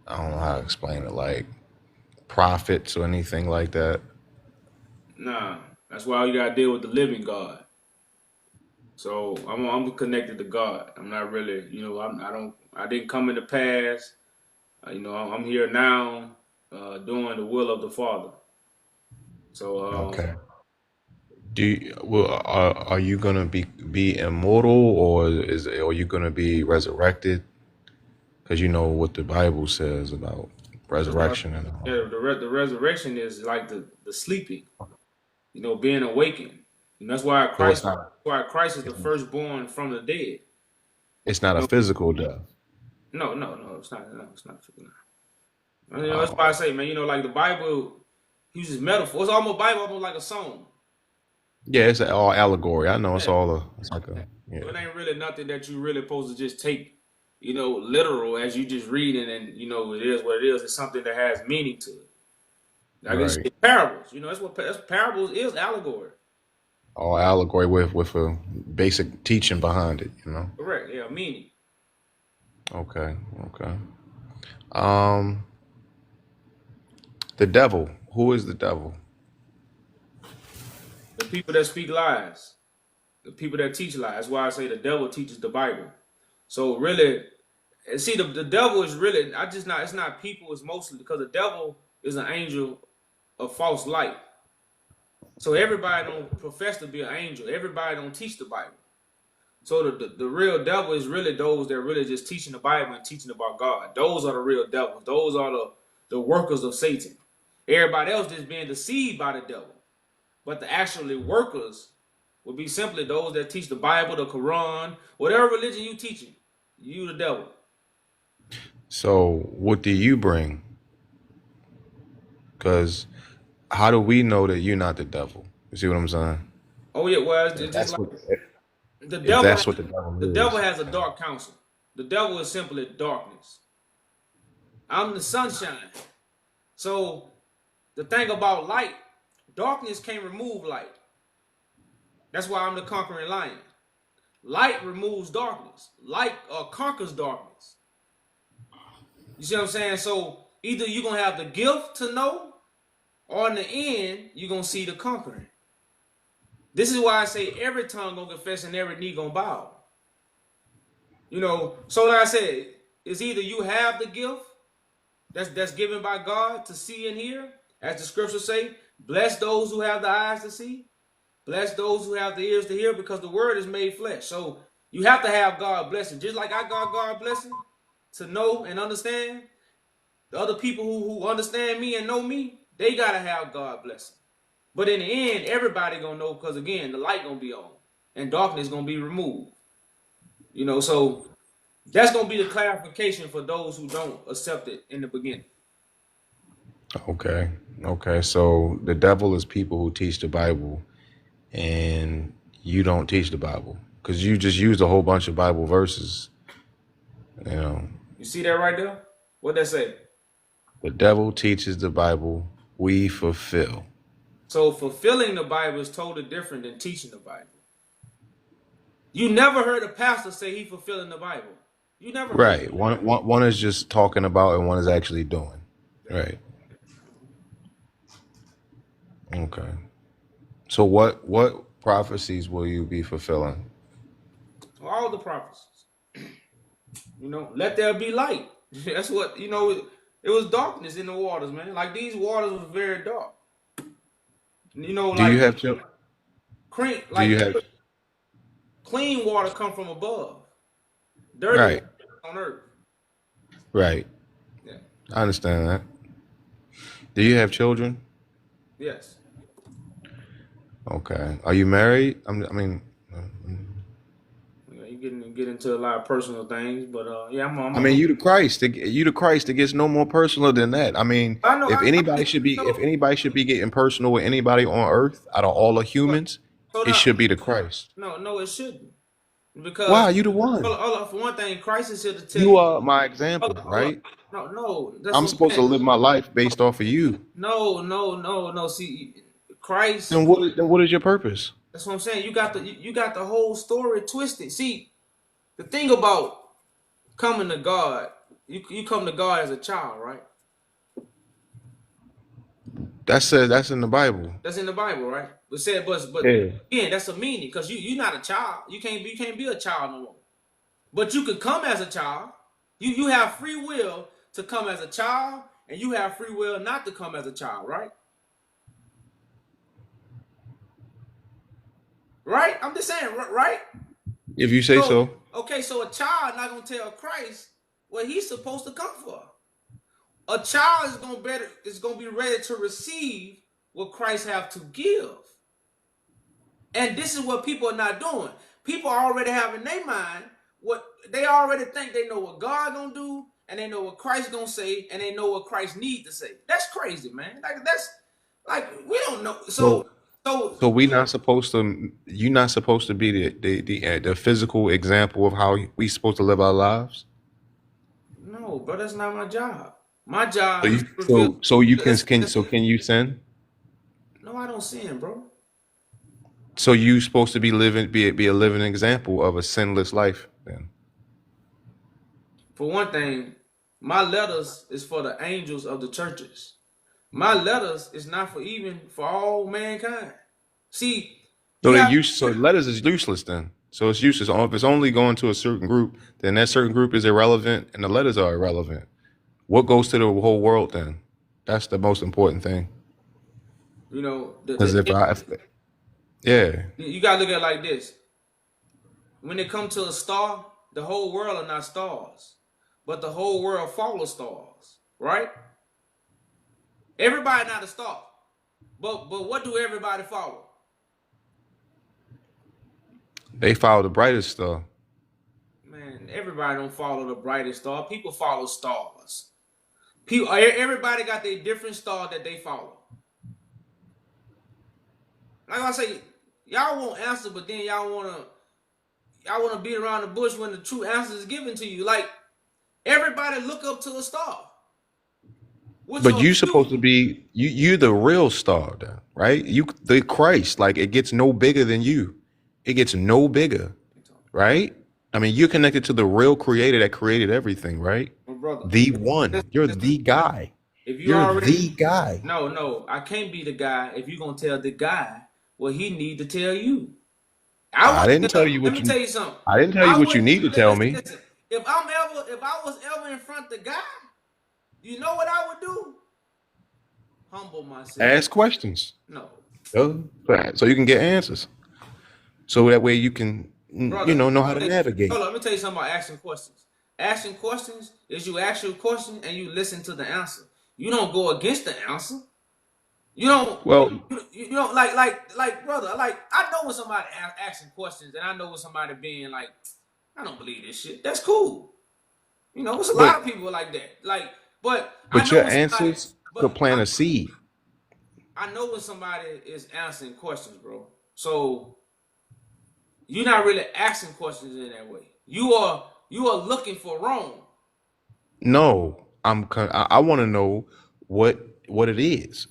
I don't know how to explain it, like prophets or anything like that? Nah, that's why you gotta deal with the living God. So I'm connected to God. I'm not really, I didn't come in the past. I'm here now, doing the will of the Father. So Okay. Are you gonna be immortal, or are you gonna be resurrected? Because you know what the Bible says about that's why, resurrection and all. yeah, the resurrection is like the sleeping, being awakened. And that's why So Christ is the it's, firstborn from the dead. it's not a No, physical death. no, it's not. No, it's not. That's why I Oh, say, man, like the Bible uses metaphor. It's almost Bible, almost like a song. yeah, it's all allegory. I know it's Yeah. all it's like a So yeah, it ain't really nothing that you really supposed to just take, literal as you just reading and it is what it is. It's something that has meaning to it. Like right. it's parables. That's parables is allegory. All allegory with a basic teaching behind it, you know. Correct. Yeah, meaning. Okay. Um, the devil. Who is the devil? The people that speak lies, the people that teach lies. That's why I say the devil teaches the Bible. So really, and see, the devil is really, I just not. It's not people. It's mostly because the devil is an angel of false light. So everybody don't profess to be an angel. Everybody don't teach the Bible. So the real devil is really those that are really just teaching the Bible and teaching about God. Those are the real devils. Those are the workers of Satan. Everybody else is being deceived by the devil. But the actually workers would be simply those that teach the Bible, the Quran, whatever religion you teaching. You the devil. So what do you bring? Because how do we know that you're not the devil? You see what I'm saying? Oh yeah, well If it's just that's like what the if devil. that's what the devil The devil is. has a dark counsel. The devil is simply darkness. I'm the sunshine. So the thing about light, darkness can't remove light. That's why I'm the conquering lion. Light removes darkness. Light conquers darkness. You see what I'm saying? So either you're gonna have the gift to know, or in the end, you're gonna see the conquering. This is why I say every tongue gonna confess and every knee gonna bow. So like I said, it's either you have the gift that's given by God to see and hear, as the scriptures say, bless those who have the eyes to see, bless those who have the ears to hear, because the word is made flesh. So you have to have God blessing. Just like I got God blessing to know and understand, the other people who understand me and know me, they gotta have God blessing. But in the end, everybody gonna know, because again, the light gonna be on and darkness gonna be removed. So That's gonna be the clarification for those who don't accept it in the beginning. Okay. Okay. So the devil is people who teach the Bible, and you don't teach the Bible because you just used a whole bunch of Bible verses. You know, You see that right there? What that say? the devil teaches the Bible. We fulfill. So fulfilling the Bible is totally different than teaching the Bible. You never heard a pastor say he fulfilling the Bible. You never heard Right. One is just talking about, and one is actually doing. that. Right. Okay. So what prophecies will you be fulfilling? All the prophecies. Let there be light. That's what it was darkness in the waters, man. Like these waters was very dark. Do you Like have clean, do like you have clean water come from above. Dirty water right, on earth. right. Yeah. I understand that. Do you have children? Yes. Okay. Are you married? I mean, You get into a lot of personal things, but yeah, I mean, you the Christ. You the Christ. It gets no more personal than that. I mean, I know. if anybody should be getting personal with anybody on earth out of all the But humans, so it now, should be the Christ. no, it shouldn't Why? because You the one. for one thing, Christ is here to tell You you. are my example, Hold up. right? No, that's I'm what I'm supposed to saying. live my life based off of you. No. See, Christ. Then what is your purpose? That's what I'm saying. You got the whole story twisted. See, the thing about coming to God, you come to God as a child, right? That's in the Bible. That's in the Bible, right? But Yeah. again, that's a meaning because you're not a child. You can't be a child no more. But you could come as a child. You have free will to come as a child, and you have free will not to come as a child, right? Right? I'm just saying, right? If you say So so. okay, so a child not gonna tell Christ what he's supposed to come for. A child is gonna be ready to receive what Christ have to give. And this is what people are not doing. People already have in their mind what they already think they know what God gonna do, and they know what Christ gonna say, and they know what Christ need to say. That's crazy, man. Like that's like we don't know. So So so so we not supposed to. You're not supposed to be the physical example of how we supposed to live our lives. no, bro, that's not my job. My job So is you to reveal. can you sin? No, I don't sin, bro. So you supposed to be a living example of a sinless life. Then For one thing, my letters is for the angels of the churches. My letters is not for even for all mankind. See, so you have letters is useless then. So it's useless. If it's only going to a certain group, then that certain group is irrelevant, and the letters are irrelevant. What goes to the whole world then? That's the most important thing. Because yeah, you gotta look at it like this. When it comes to a star, the whole world are not stars, but the whole world follows stars, right? Everybody not a star, but what do everybody follow? they follow the brightest star. Man, everybody don't follow the brightest star. People follow stars. Everybody got their different star that they follow. Like I say, y'all won't answer, but then y'all wanna beat around the bush when the true answer is given to you. Like everybody look up to a star. Which But one you you? supposed to be you the real star then, right? You the Christ. Like it gets no bigger than you. It gets no bigger, right? I mean, you're connected to the real creator that created everything, right? My brother. The one. You're Listen, the guy. if you You're already the guy. no, I can't be the guy if you're gonna tell the guy what he need to tell you. I I would didn't tell you let what me you tell you something. I didn't tell you I what you would need to tell listen, me. listen. If I was ever in front of the guy, you know what I would do? Humble myself. Ask questions. No. So you can get answers. So that way you can Brother, know how to navigate. hold on, let me tell you something about asking questions. Asking questions is you ask your question and you listen to the answer. You don't go against the answer. You don't Well, you know like brother, like I know when somebody asking questions and I know when somebody being like, I don't believe this shit. That's cool. It's a lot But of people like that. Like, but I but know your when somebody, answers could but plant a seed. I know when somebody is answering questions, bro. So you're not really asking questions in that way. You are looking for wrong. No, I want to know what it is.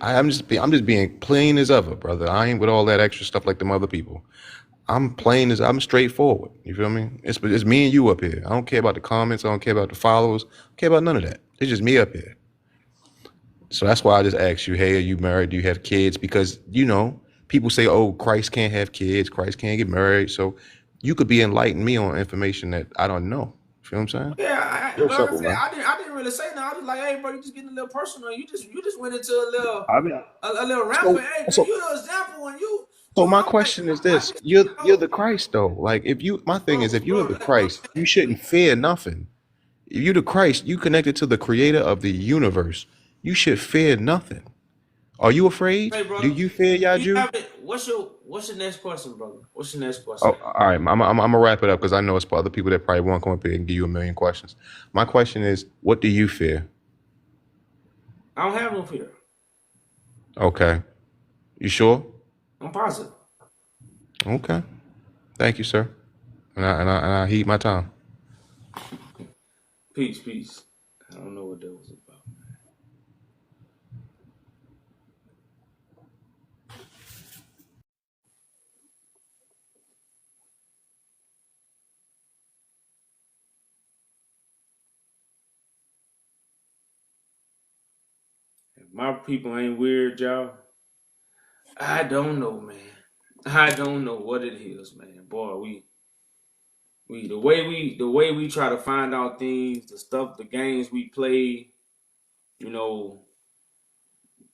I'm just being plain as ever, brother. I ain't with all that extra stuff like them other people. I'm straightforward. You feel me? It's me and you up here. I don't care about the comments. I don't care about the followers. I don't care about none of that. It's just me up here. So that's why I just asked you, hey, are you married? Do you have kids? Because people say, oh, Christ can't have kids. Christ can't get married. So you could be enlightening me on information that I don't know. Feel what I'm saying? Yeah, Real but like I simple, said, man. I didn't really say no. I was like, hey, bro, you just getting a little personal. You just went into a little I mean, a little rampant. so Hey, so you know example when so you my I'm like question is I this: just you're the Christ, though. Like, if you, my thing is, if you're the bro, Christ, you shouldn't fear nothing. If you the Christ, you connected to the Creator of the universe. You should fear nothing. Are you afraid? hey, Do brother, you fear you Yaju? have it. What's your next question, brother? What's your next Oh, question? all right. I'm gonna wrap it up because I know it's for other people that probably won't come up here and give you a million questions. My question is, what do you fear? I don't have no fear. Okay. You sure? I'm positive. Okay. Thank you, sir. And I heed my time. Peace, peace. I don't know what that was about. If my people ain't weird, y'all, I don't know, man. I don't know what it is, man. Boy, we the way we try to find out things, the stuff, the games we play, you know,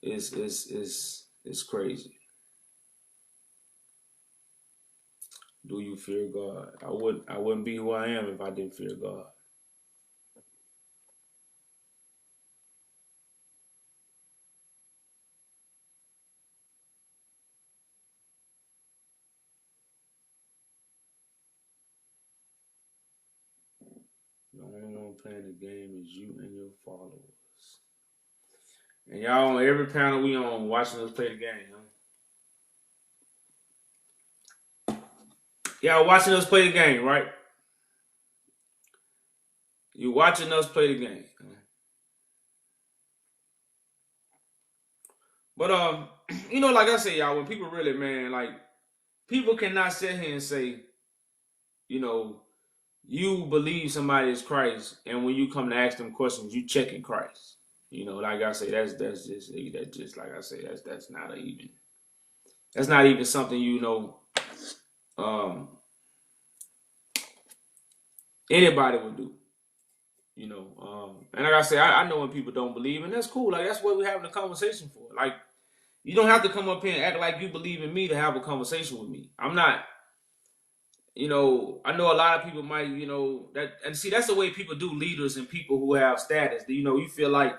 is crazy. Do you fear God? I wouldn't be who I am if I didn't fear God. The only one playing the game is you and your followers. And y'all on every panel we on watching us play the game, huh? Y'all watching us play the game, right? You watching us play the game. Huh? But like I say, y'all, when people really, man, like people cannot sit here and say, you know, you believe somebody is Christ, and when you come to ask them questions, you checking Christ. Like I say, that's just like I say, that's not even something um anybody would do. And like I say, I know when people don't believe, and that's cool. Like that's what we're having a conversation for. Like you don't have to come up here and act like you believe in me to have a conversation with me. I'm not. I know a lot of people might, that, and see, that's the way people do leaders and people who have status. You feel like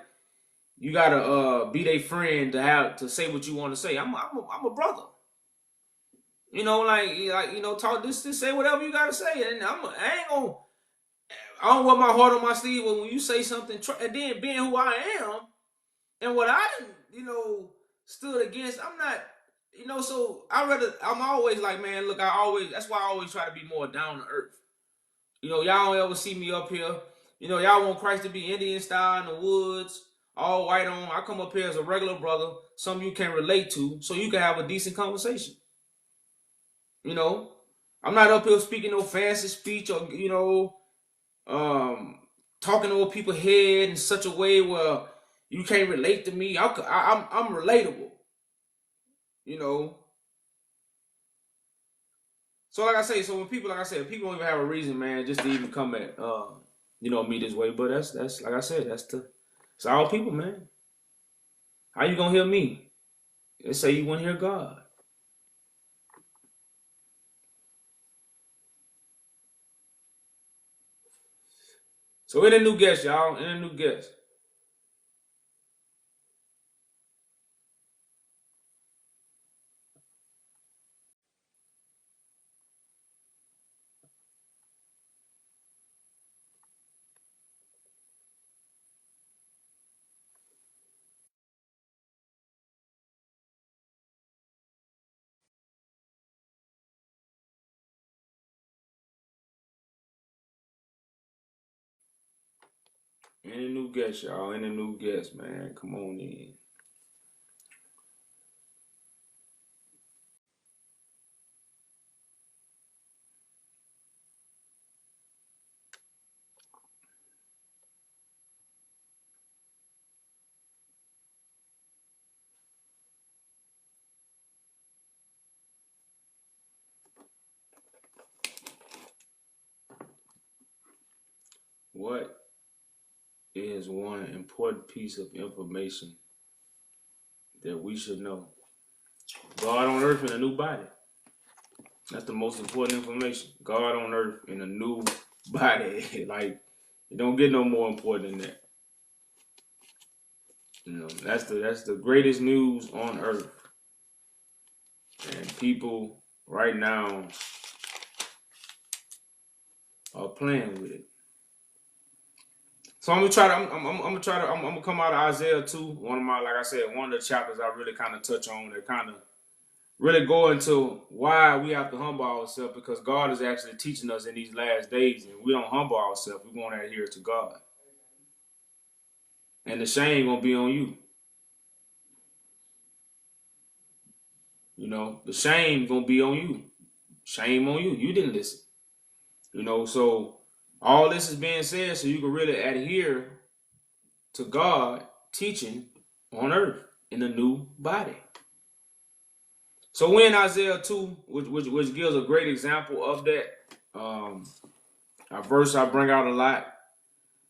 you gotta be their friend to say what you want to say. I'm a brother. Talk this say whatever you gotta say, and I ain't gonna. I don't wear my heart on my sleeve when you say something, and then being who I am and what I stood against. I'm not. So I'm always like, man, look, that's why I always try to be more down to earth. Y'all don't ever see me up here. Y'all want Christ to be Indian style in the woods, all white on. I come up here as a regular brother, some you can relate to, so you can have a decent conversation. You know, I'm not up here speaking no fancy speech or um, talking over people's head in such a way where you can't relate to me. I'm relatable. You know, so like I say, so when people like I said, people don't even have a reason, man, just to even come at me this way. But that's like I said, it's all people, man. How you gonna hear me? They say you want to hear God. So any new guest, y'all, any new guest. Any new guests, y'all? Any new guests, man? Come on in. What is one important piece of information that we should know? God on earth in a new body. That's the most important information. God on earth in a new body. Like, it don't get no more important than that. You know, that's the greatest news on earth. And people right now are playing with it. So I'm gonna try to I'm gonna come out of Isaiah 2. One of my, like I said, one of the chapters I really kind of touch on that kind of really go into why we have to humble ourselves, because God is actually teaching us in these last days, and we don't humble ourselves. We want to adhere to God, and the shame gonna be on you. You know, the shame gonna be on you. Shame on you. You didn't listen. You know, so all this is being said so you can really adhere to God teaching on earth in a new body. So we're in Isaiah 2, which gives a great example of that. A verse I bring out a lot.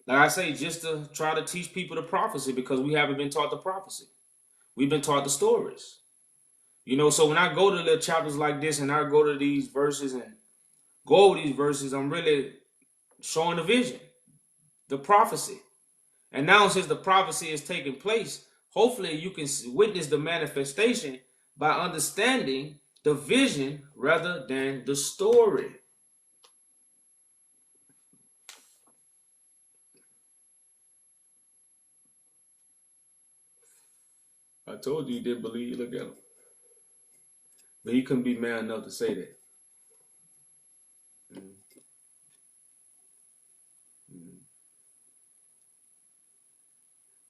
Like I say, just to try to teach people the prophecy, because we haven't been taught the prophecy. We've been taught the stories. You know, so when I go to little chapters like this and I go to these verses and go over these verses, I'm really showing the vision, the prophecy. And now, since the prophecy is taking place, hopefully you can witness the manifestation by understanding the vision rather than the story. I told you he didn't believe. Look at him. But he couldn't be man enough to say that. Mm-hmm.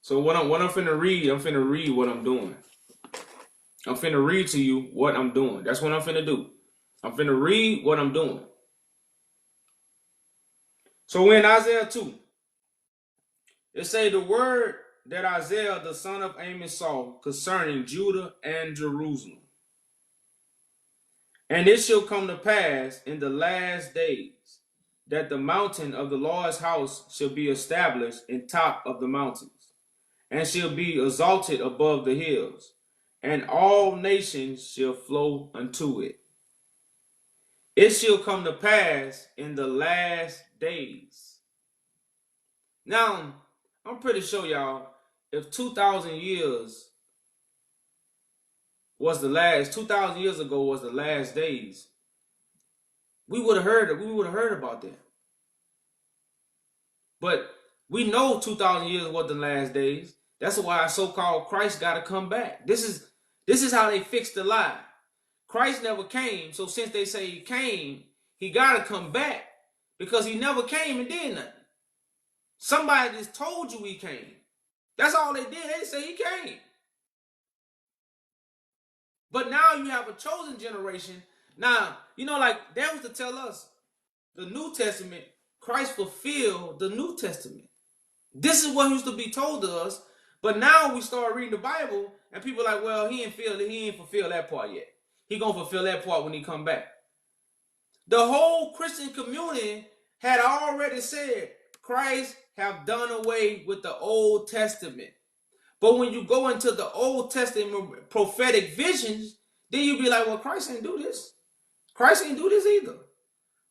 So what I'm finna read, I'm finna read what I'm doing. I'm finna read to you what I'm doing. That's what I'm finna do. I'm finna read what I'm doing. So we're in Isaiah 2. It say the word that Isaiah the son of Amos saw concerning Judah and Jerusalem. And it shall come to pass in the last days that the mountain of the Lord's house shall be established in top of the mountains, and shall be exalted above the hills, and all nations shall flow unto it. It shall come to pass in the last days. Now, I'm pretty sure, y'all, if 2,000 years was the last, 2,000 years ago was the last days, we would have heard it. We would have heard about that. But we know 2,000 years was the last days. That's why so-called Christ got to come back. This is how they fixed the lie. Christ never came, so since they say he came, he got to come back, because he never came and did nothing. Somebody just told you he came. That's all they did. They say he came. But now you have a chosen generation. Now, you know, like that was to tell us the New Testament, Christ fulfilled the New Testament. This is what used to be told to us. But now we start reading the Bible and people are like, well, he ain't fulfilled that part yet. He gonna fulfill that part when he come back. The whole Christian community had already said Christ have done away with the Old Testament. But when you go into the Old Testament prophetic visions, then you be like, well, Christ ain't do this. Christ ain't do this either.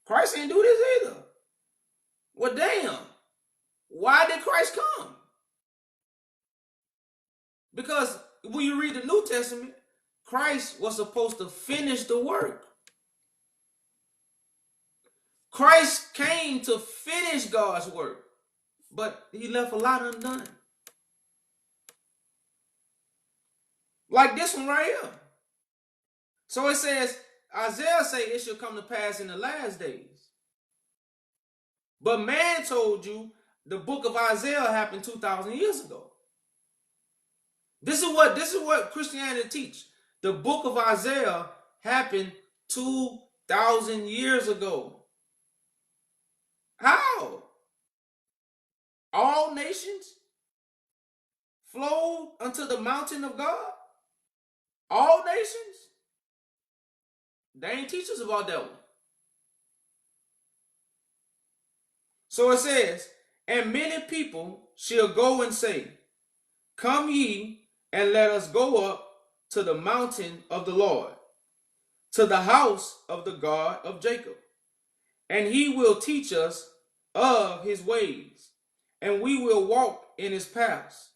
Christ ain't do this either. Well, damn. Why did Christ come? Because when you read the New Testament, Christ was supposed to finish the work. Christ came to finish God's work, but he left a lot undone. Like this one right here. So it says, Isaiah say it shall come to pass in the last days. But man told you the book of Isaiah happened 2,000 years ago. This is what Christianity teach. The book of Isaiah happened 2,000 years ago. How? All nations flowed unto the mountain of God? All nations? They ain't teach us about that one. So it says, and many people shall go and say, come ye, and let us go up to the mountain of the Lord, to the house of the God of Jacob. And he will teach us of his ways, and we will walk in his paths.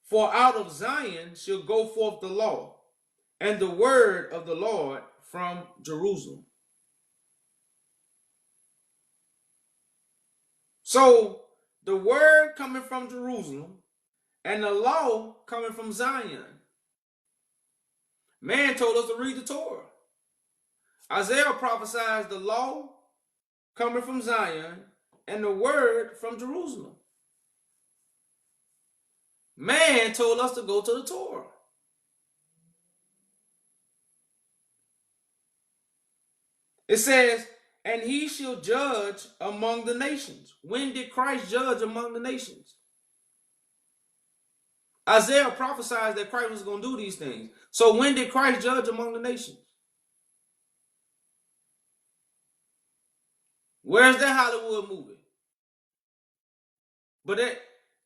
For out of Zion shall go forth the law, and the word of the Lord from Jerusalem. So the word coming from Jerusalem and the law coming from Zion. Man told us to read the Torah. Isaiah prophesies the law coming from Zion and the word from Jerusalem. Man told us to go to the Torah. It says, and he shall judge among the nations. When did Christ judge among the nations? Isaiah prophesied that Christ was going to do these things. So when did Christ judge among the nations? Where's that Hollywood movie? But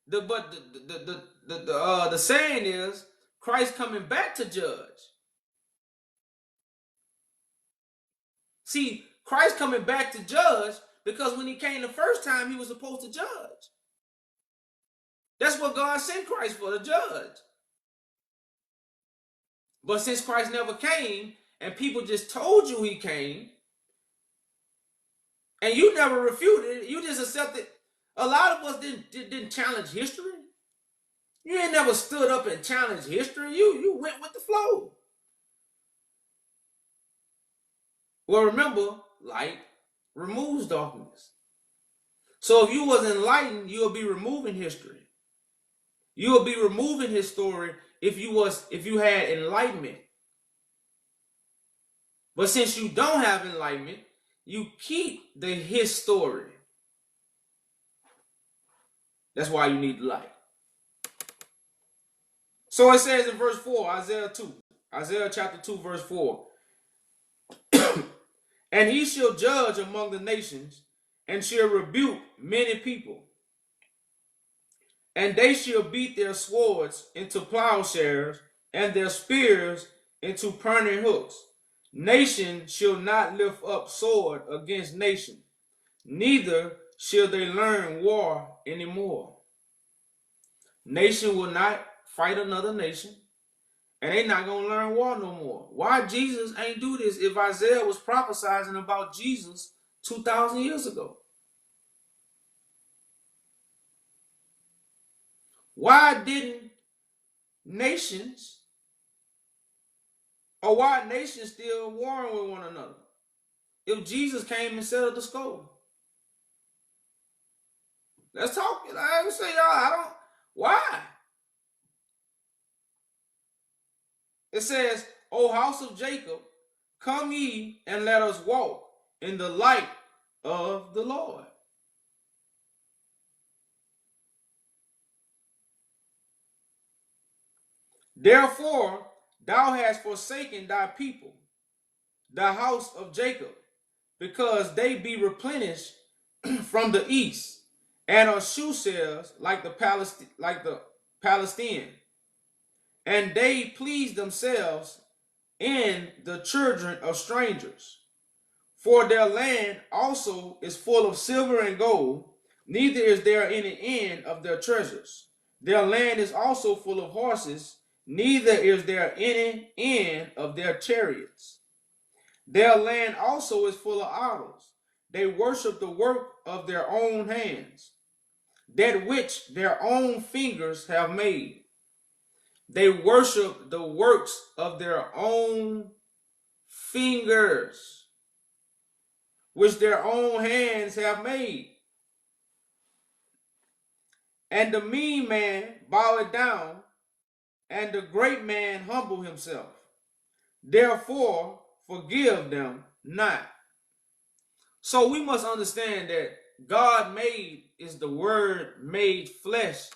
the saying is Christ coming back to judge. See, Christ coming back to judge because when he came the first time, he was supposed to judge. That's what God sent Christ for, to judge. But since Christ never came and people just told you he came and you never refuted it, you just accepted. A lot of us didn't challenge history. You ain't never stood up and challenged history. You went with the flow. Well, remember, light removes darkness. So if you was enlightened, you'll be removing history. You'll be removing his story if you had enlightenment. But since you don't have enlightenment, you keep his story. That's why you need the light. So it says in verse 4, Isaiah chapter 2, verse 4. And he shall judge among the nations, and shall rebuke many people. And they shall beat their swords into plowshares, and their spears into pruning hooks. Nation shall not lift up sword against nation, neither shall they learn war anymore. Nation will not fight another nation, and they not going to learn war no more. Why Jesus ain't do this if Isaiah was prophesying about Jesus 2,000 years ago? Why didn't nations, or why nations still warring with one another if Jesus came and settled the score? Let's talk. I would say, y'all, why? It says, O house of Jacob, come ye and let us walk in the light of the Lord. Therefore, thou hast forsaken thy people, the house of Jacob, because they be replenished from the east, and are shoe sales like the Palestinian, and they please themselves in the children of strangers. For their land also is full of silver and gold, neither is there any end of their treasures. Their land is also full of horses, neither is there any end of their chariots. Their land also is full of idols. They worship the work of their own hands, that which their own fingers have made. They worship the works of their own fingers, which their own hands have made. And the mean man boweth down, and the great man humble himself. Therefore, forgive them not. So we must understand that God made is the word made flesh,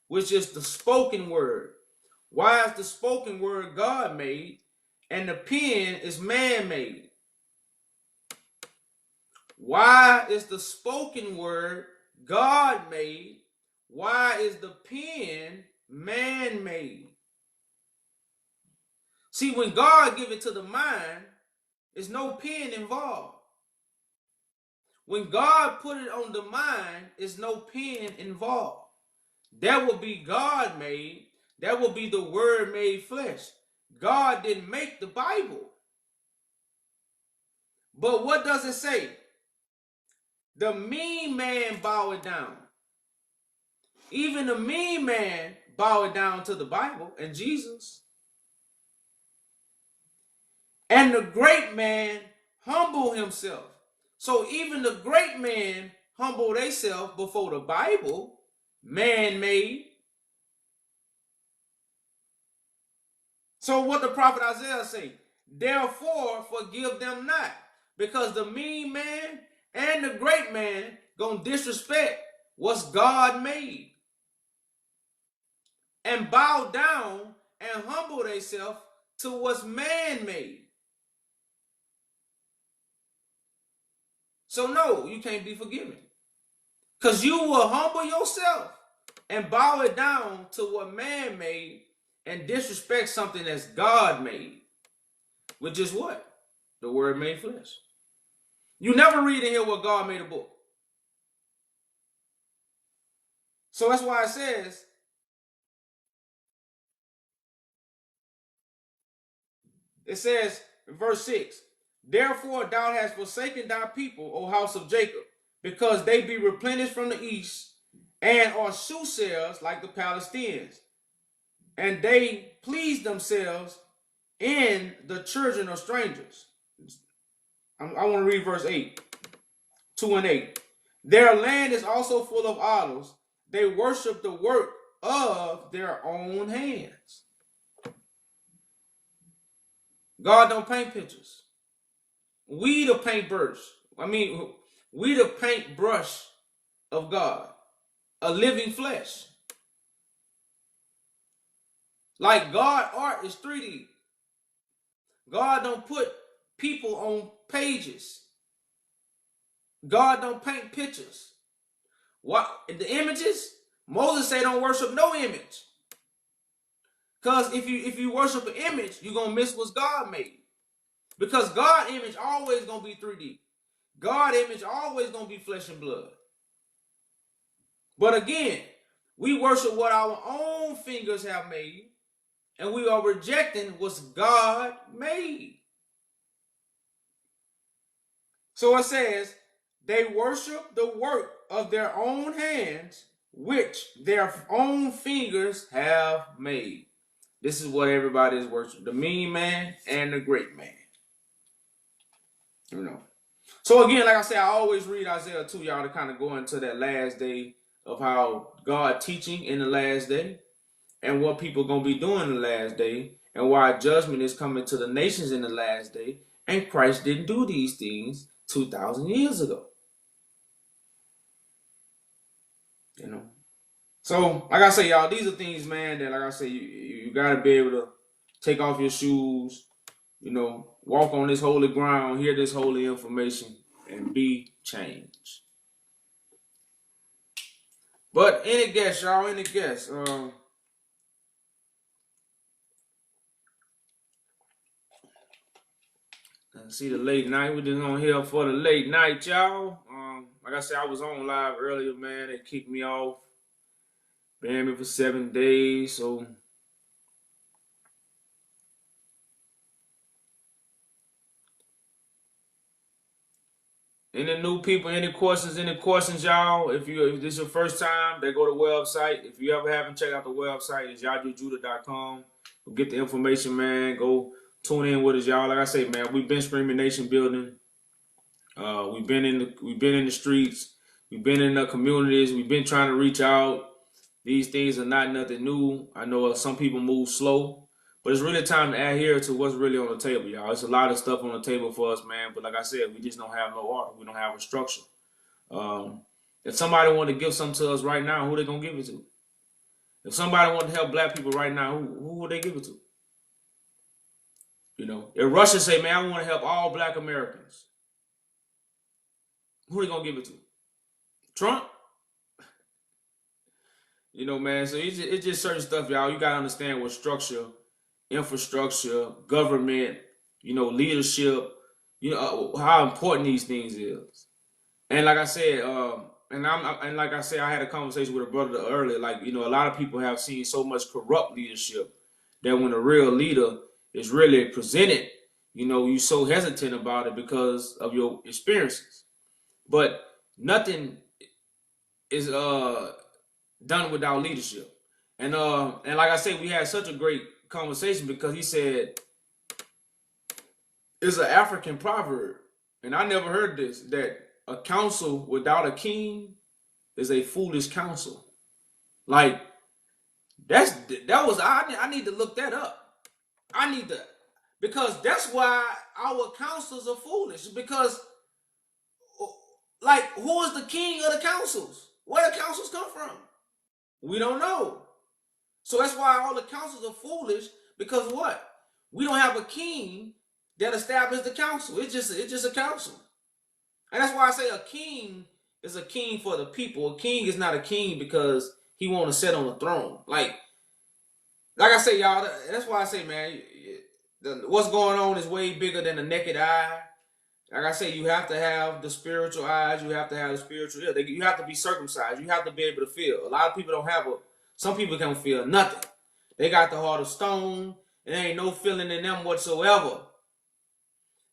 which is the spoken word. Why is the spoken word God made and the pen is man made? Why is the spoken word God made? Why is the pen man made? See, when God give it to the mind, there's no pen involved. When God put it on the mind, there's no pen involved. That will be God made. That will be the word made flesh. God didn't make the Bible. But what does it say? The mean man bowed down. Even the mean man bowed down to the Bible and Jesus. And the great man humbled himself. So even the great man humbled themselves before the Bible, man-made. So what the prophet Isaiah say? Therefore forgive them not, because the mean man and the great man gonna disrespect what's God made and bow down and humble themselves to what's man made. So no, you can't be forgiven. Because you will humble yourself and bow it down to what man made and disrespect something that's God made. Which is what? The word made flesh. You never read in here where God made a book. So that's why it says, in verse 6, therefore thou hast forsaken thy people, O house of Jacob, because they be replenished from the east, and are soothsayers like the Palestinians, and they please themselves in the children of strangers. I want to read verse 8, 2 and 8. Their land is also full of idols. They worship the work of their own hands. God don't paint pictures. We the paintbrush. We the paintbrush of God. A living flesh. Like God art is 3D. God don't put people on pages. God don't paint pictures. What the images? Moses say don't worship no image. Because if you worship an image, you're gonna miss what's God made. Because God image always gonna be 3D. God image always gonna be flesh and blood. But again, we worship what our own fingers have made, and we are rejecting what's God made. So it says, they worship the work of their own hands, which their own fingers have made. This is what everybody is worshiping, the mean man and the great man. You know. So again, like I said, I always read Isaiah 2, y'all, to kind of go into that last day of how God teaching in the last day and what people going to be doing in the last day and why judgment is coming to the nations in the last day. And Christ didn't do these things 2,000 years ago. You know. So, like I say, y'all, these are things, man, that, like I say, you got to be able to take off your shoes, you know, walk on this holy ground, hear this holy information, and be changed. But any guess, y'all, any guess? See the late night. We just on here for the late night, y'all. Like I said, I was on live earlier, man. They kicked me off. Banned me for 7 days, so any new people, any questions, y'all? If this is your first time, they go to the website. If you ever haven't checked out the website, it's yajujudah.com. Go get the information, man. Go tune in with us, y'all. Like I say, man, we've been Screaming Nation building. We've been in the streets. We've been in the communities. We've been trying to reach out. These things are not nothing new. I know some people move slow, but it's really time to adhere to what's really on the table, y'all. It's a lot of stuff on the table for us, man. But like I said, we just don't have no order. We don't have a structure. Um, if somebody want to give something to us right now, who they gonna give it to? If somebody want to help black people right now, who would they give it to? You know, if Russia say, man, I want to help all black Americans, who they gonna give it to? Trump? You know, man. So it's just certain stuff, y'all. You gotta understand what structure, infrastructure, government, you know, leadership, you know, how important these things is. And like I said, and like I said, I had a conversation with a brother earlier. Like, you know, a lot of people have seen so much corrupt leadership that when a real leader is really presented, you know, you so hesitant about it because of your experiences. But nothing is done without leadership. And like I said, we had such a great conversation because he said it's an African proverb, and I never heard this, that a council without a king is a foolish council. Like I need to look that up. I need to, because that's why our councils are foolish. Because like, who is the king of the councils? Where the councils come from? We don't know. So that's why all the councils are foolish, because what? We don't have a king that established the council. It's just a council. And that's why I say a king is a king for the people. A king is not a king because he want to sit on the throne. Like I say, y'all, that's why I say, man, what's going on is way bigger than the naked eye. Like I say, you have to have the spiritual eyes. You have to have the spiritual ear. You have to be circumcised. You have to be able to feel. A lot of people don't have some people can't feel nothing. They got the heart of stone. And there ain't no feeling in them whatsoever.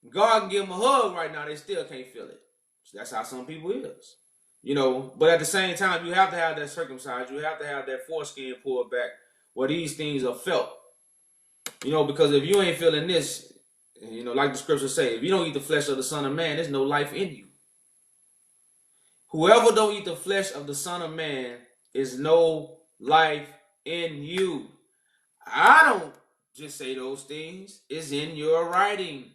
God can give them a hug right now. They still can't feel it. So that's how some people is. You know, but at the same time, you have to have that circumcised. You have to have that foreskin pulled back where these things are felt. You know, because if you ain't feeling this, you know, like the scriptures say, if you don't eat the flesh of the Son of Man, there's no life in you. Whoever don't eat the flesh of the Son of Man is no life in you. I don't just say those things. It's in your writing.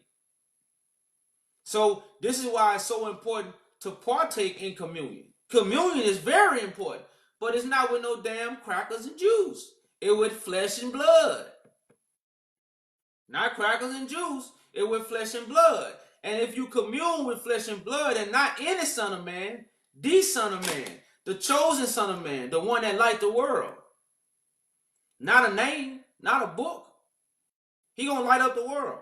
So this is why it's so important to partake in communion. Communion is very important, but it's not with no damn crackers and juice. It's with flesh and blood. Not crackers and juice. It's with flesh and blood. And if you commune with flesh and blood and not any Son of Man, the Son of Man, the chosen Son of Man, the one that light the world. Not a name, not a book. He gonna light up the world.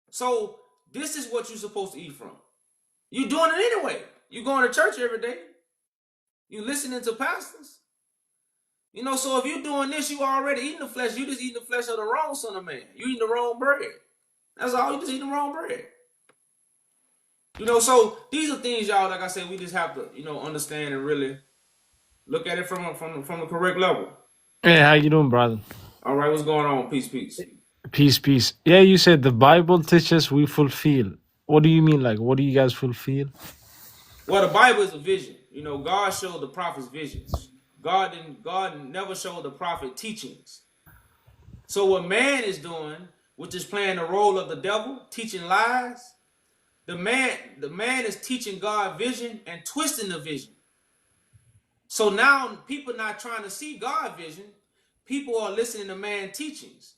So this is what you're supposed to eat from. You're doing it anyway. You going to church every day. You listening to pastors. You know, so if you're doing this, you already eating the flesh. You just eating the flesh of the wrong Son of Man. You eating the wrong bread. That's all. You just eating the wrong bread. You know, so these are things, y'all, like I said, we just have to, you know, understand and really look at it from the correct level. Hey, how you doing, brother? All right, what's going on? Peace, peace. Peace, peace. Yeah, you said the Bible teaches we fulfill. What do you mean? Like, what do you guys fulfill? Well, the Bible is a vision. You know, God showed the prophets visions. God never showed the prophet teachings. So what man is doing, which is playing the role of the devil, teaching lies, the man is teaching God vision and twisting the vision. So now people not trying to see God vision. People are listening to man teachings.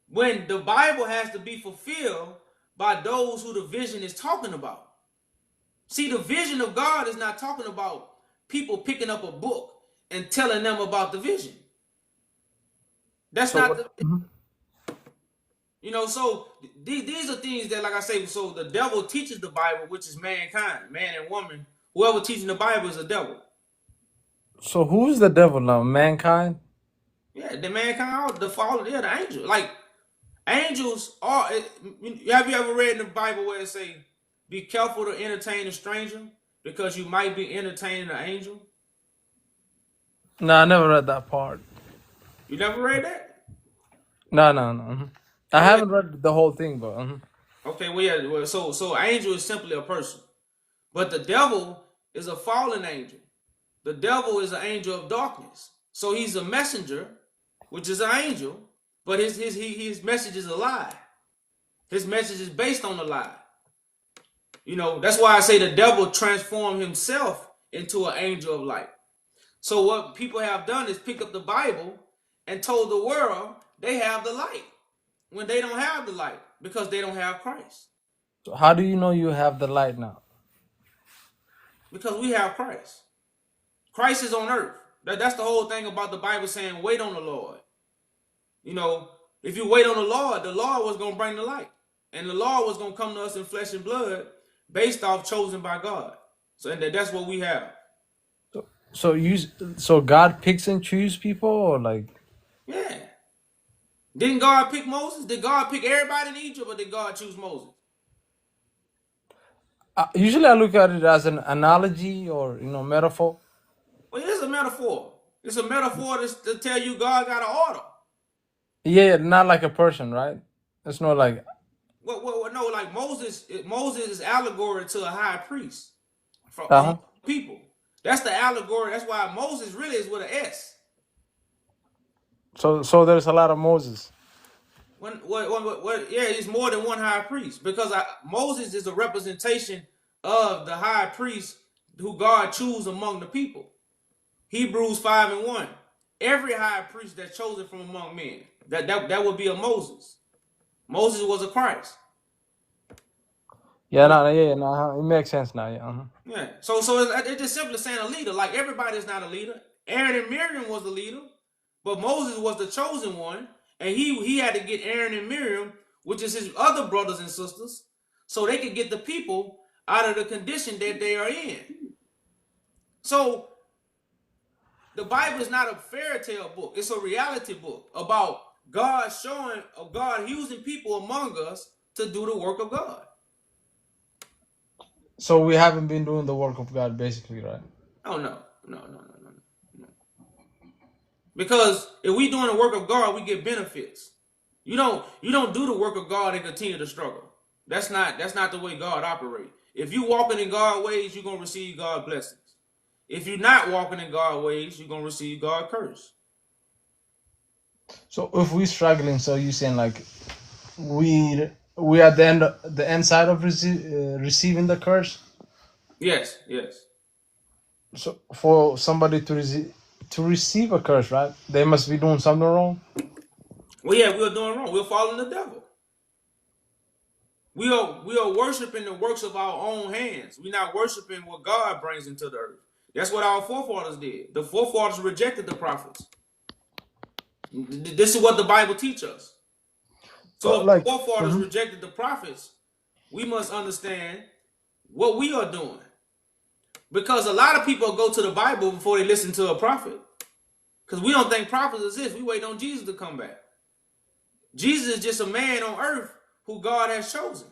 When the Bible has to be fulfilled by those who the vision is talking about. See, the vision of God is not talking about people picking up a book and telling them about the vision. That's So not what? the, you know, so these are things that, like I say, so the devil teaches the Bible, which is mankind, man and woman. Whoever teaching the Bible is a devil. So who's the devil now? Mankind? Yeah, the mankind, the fallen, yeah, the angel. Like, angels are, have you ever read in the Bible where it say, be careful to entertain a stranger because you might be entertaining an angel? No, I never read that part. You never read that? No. I Oh yeah. haven't read the whole thing, but Okay, well yeah, well, so angel is simply a person. But the devil is a fallen angel. The devil is an angel of darkness. So he's a messenger, which is an angel, but his message is a lie. His message is based on a lie. That's why I say the devil transformed himself into an angel of light. So what people have done is pick up the Bible and told the world they have the light when they don't have the light because they don't have Christ. So how do you know you have the light now? Because we have Christ. Christ is on earth. That's the whole thing about the Bible saying, wait on the Lord. If you wait on the Lord was going to bring the light. And the Lord was going to come to us in flesh and blood based off chosen by God. So and that's what we have. So you, so God picks and chooses people, or like? Yeah. Didn't God pick Moses? Did God pick everybody in Egypt, or did God choose Moses? Usually I look at it as an analogy or metaphor. Well, it is a metaphor. It's a metaphor to tell you God got an order. Yeah, not like a person, right? It's not like. No, like Moses. Moses is allegory to a high priest from Uh among huh. the people. That's the allegory. That's why Moses really is with an S. So there's a lot of Moses. Yeah, it's more than one high priest because Moses is a representation of the high priest who God chooses among the people. Hebrews 5:1. Every high priest that's chosen from among men. That would be a Moses. Moses was a Christ. Yeah, no, yeah, no, it makes sense now. Yeah. Yeah. So it's just simply saying a leader. Like everybody is not a leader. Aaron and Miriam was the leader, but Moses was the chosen one, and he had to get Aaron and Miriam, which is his other brothers and sisters, so they could get the people out of the condition that they are in. So the Bible is not a fairy tale book; it's a reality book about God using people among us to do the work of God. So we haven't been doing the work of God, basically, right? Oh no. Because if we doing the work of God, we get benefits. You don't do the work of God and continue to struggle. That's not the way God operates. If you walking in God's ways, you're gonna receive God's blessings. If you're not walking in God's ways, you're gonna receive God's curse. So if we struggling, so you saying like we at the end side of receiving the curse. Yes, yes. So for somebody to receive a curse, right? They must be doing something wrong. Well, yeah, we're doing wrong. We're following the devil. We are worshiping the works of our own hands. We're not worshiping what God brings into the earth. That's what our forefathers did. The forefathers rejected the prophets. This is what the Bible teaches us. So But if like, the forefathers mhm. rejected the prophets, we must understand what we are doing. Because a lot of people go to the Bible before they listen to a prophet. Because we don't think prophets exist. We wait on Jesus to come back. Jesus is just a man on earth who God has chosen.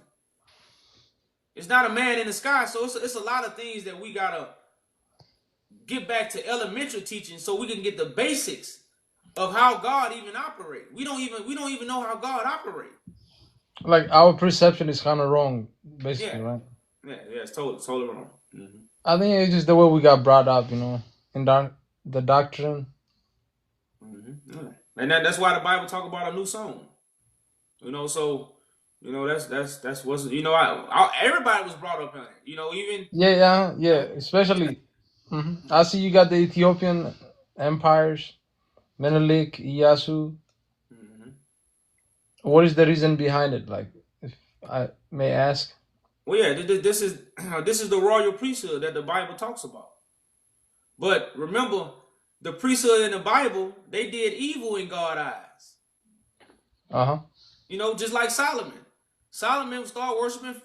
It's not a man in the sky. So it's a lot of things that we got to get back to elementary teaching so we can get the basics of how God even operates. We don't even know how God operates. Like our perception is kind of wrong, basically, Yeah. right? Yeah, it's totally wrong. Mm-hmm. I think it's just the way we got brought up, in the doctrine. Mm-hmm. Yeah. And that's why the Bible talk about a new song. So that's what's everybody was brought up in it. Even Yeah, yeah, yeah. um, Especially, I see you got the Ethiopian empires, Menelik, Iyasu. mhm. What is the reason behind it? Like, if I may ask. Well, yeah, this is this is the royal priesthood that the Bible talks about. But remember, the priesthood in the Bible they did evil in God's eyes. Uh huh. Just like Solomon. Solomon started worshiping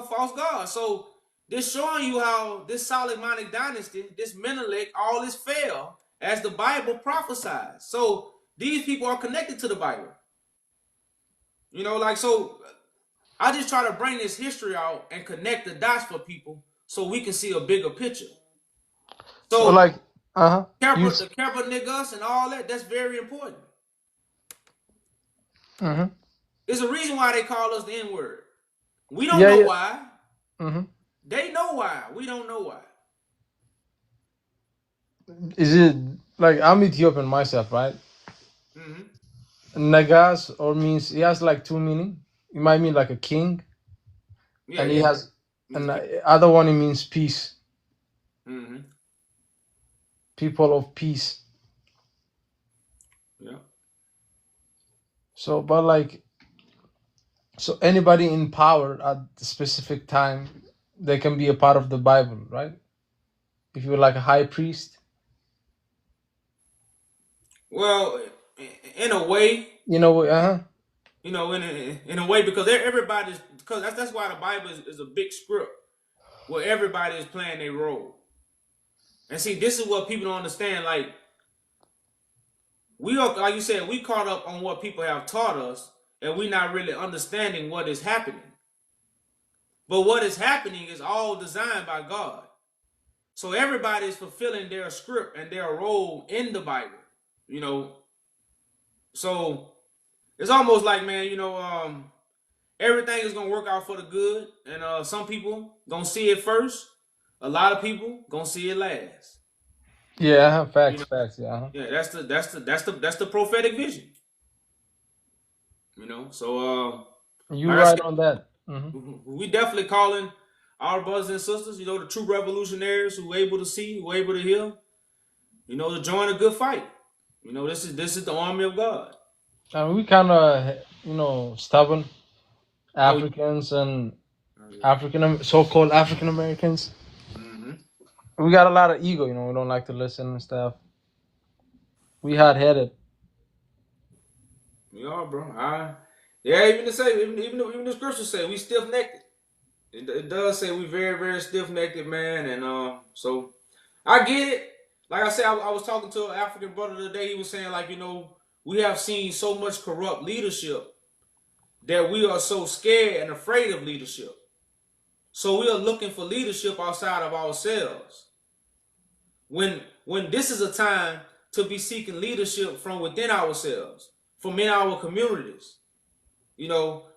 false gods. So this showing you how this Solomonic dynasty, this Menelik, all this fell as the Bible prophesies. So these people are connected to the Bible. So I just try to bring this history out and connect the dots for people so we can see a bigger picture. So So like, uh huh. You. the Kepler niggas and all that's very important. Mm-hmm. There's a reason why they call us the N-word. We don't Yeah, know yeah. why. Mm-hmm. They know why. We don't know why. Is it like I'm Ethiopian myself, right? Hmm. Nagas or means he has like two meaning. It might mean like a king, Yeah, and he yeah. has Means and people. other one it means peace, Hmm. people of peace. Yeah. So, but like, so anybody in power at the specific time, they can be a part of the Bible, right? If you're like a high priest, Well, in a way, you know, in a way, because everybody's, because that's why the Bible is a big script where everybody is playing their role. And see, this is what people don't understand. Like we are, like you said, we caught up on what people have taught us, and we're not really understanding what is happening. But what is happening is all designed by God. So everybody is fulfilling their script and their role in the Bible. You know, so it's almost like, man, everything is gonna work out for the good, and some people gonna see it first. A lot of people gonna see it last. yeah, You facts, know, facts, yeah. yeah, that's the prophetic vision. So You like I right said, on that. we definitely calling our brothers and sisters, the true revolutionaries who able to see, who able to hear, to join a good fight. This is the army of God. And we kind of, stubborn Oh, Africans and yeah. African so-called African Americans. Mm-hmm. We got a lot of ego, we don't like to listen and stuff. We hard headed. We are, bro. Yeah, even to say, even the scriptures say we stiff necked. It does say we very, very stiff necked, man, and so I get it. Like I said, I was talking to an African brother today. He was saying, like, we have seen so much corrupt leadership that we are so scared and afraid of leadership. So we are looking for leadership outside of ourselves. When this is a time to be seeking leadership from within ourselves, from in our communities,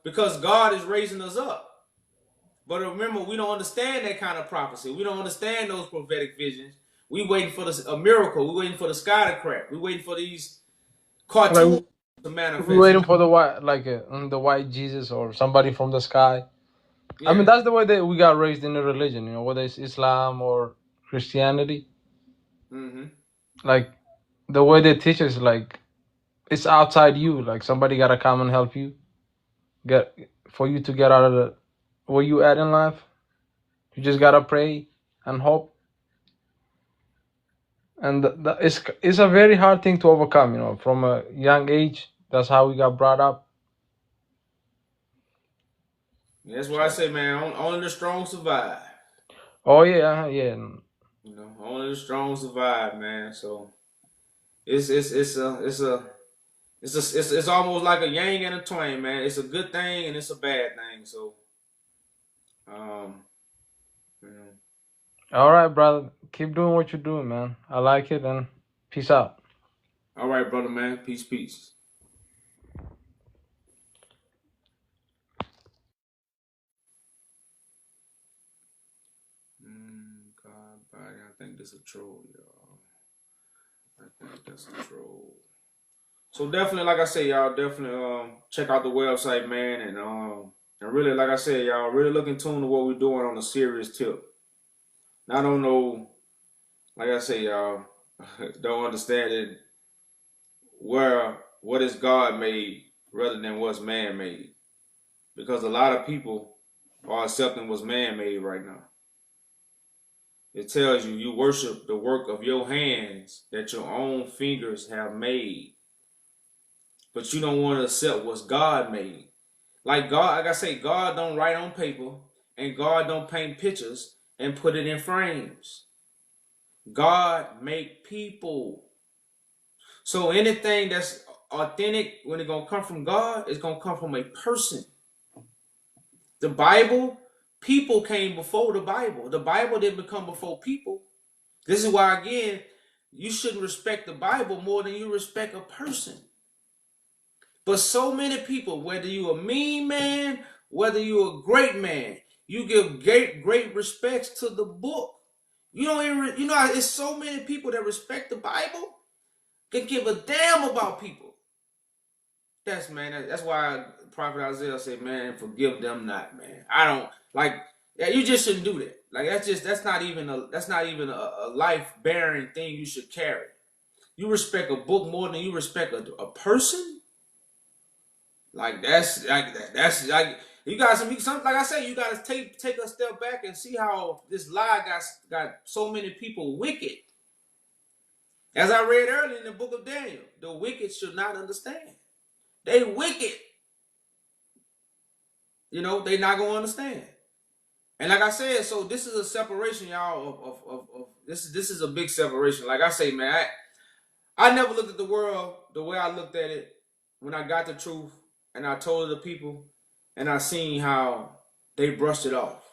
because God is raising us up. But remember, we don't understand that kind of prophecy. We don't understand those prophetic visions. We waiting for a miracle. We waiting for the sky to crack. We waiting for these Like cartoons to we manifest. waiting for the white, like the white Jesus or somebody from the sky. I mean, Yeah. that's the way that we got raised in the religion, whether it's Islam or Christianity. Mm-hmm. Like the way they teach us, like it's outside you. Like somebody gotta come and help you get for you to get out of the where you at in life. You just gotta pray and hope, and it's a very hard thing to overcome. From a young age, that's how we got brought up. That's why I So, say, man, only the strong survive. oh yeah, yeah. Only the strong survive, man. So it's almost like a yang and a twang, man. It's a good thing and it's a bad thing. So um, you know. All right, brother. Keep doing what you're doing, man. I like it, and peace out. All right, brother, man. Peace, peace. God, body. I think this a troll, y'all. I think that's a troll. So definitely, like I say, y'all definitely check out the website, man, and really, like I said, y'all really look in tune to what we're doing on a serious tip. Not on no, like I say, y'all don't understand it. What is God made rather than what's man made? Because a lot of people are accepting what's man made right now. It tells you worship the work of your hands that your own fingers have made, but you don't want to accept what's God made. Like God, like I say, God don't write on paper and God don't paint pictures and put it in frames. God make people. So anything that's authentic, when it's gonna come from God, it's gonna come from a person. The Bible, people came before the Bible. The Bible didn't become before people. This is why, again, you shouldn't respect the Bible more than you respect a person. But so many people, whether you a mean man, whether you a great man, you give great respects to the book. You don't even, it's so many people that respect the Bible can give a damn about people. That's why Prophet Isaiah said, man, forgive them not, man. I don't like. Yeah, you just shouldn't do that. Like that's not even a life bearing thing you should carry. You respect a book more than you respect a person. Like that's like you got some like I say, you got to take a step back and see how this lie got so many people wicked. As I read earlier in the book of Daniel, the wicked should not understand. They wicked. They not gonna understand. And like I said, so this is a separation, y'all. Of this is a big separation. Like I say, man, I never looked at the world the way I looked at it when I got the truth and I told the people, and I seen how they brushed it off.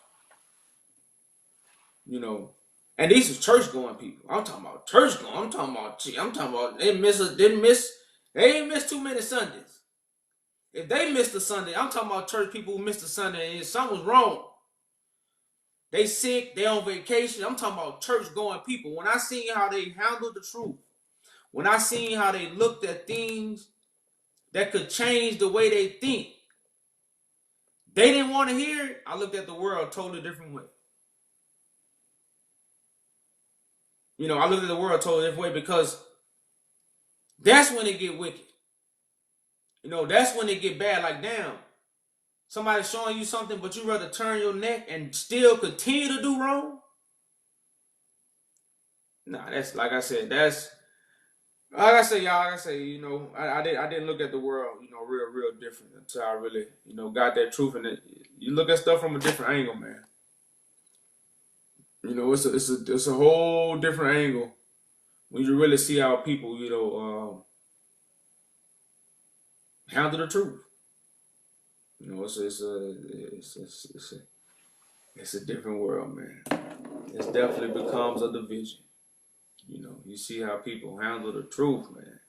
And these are church going people. I'm talking about church going. I'm talking about they ain't missed too many Sundays. If they missed a Sunday, I'm talking about church people who missed a Sunday and something was wrong. They sick, they on vacation. I'm talking about church going people. When I seen how they handled the truth, when I seen how they looked at things that could change the way they think, they didn't want to hear it. I looked at the world a totally different way. I looked at the world a totally different way because that's when it get wicked. That's when it get bad. Like, damn, somebody showing you something, but you rather turn your neck and still continue to do wrong? Nah, that's like I said, y'all. Like I say, I didn't look at the world, real different until I really, got that truth. And you look at stuff from a different angle, man. It's a whole different angle when you really see how people, handle the truth. It's a different world, man. It definitely becomes a division. You see how people handle the truth, man.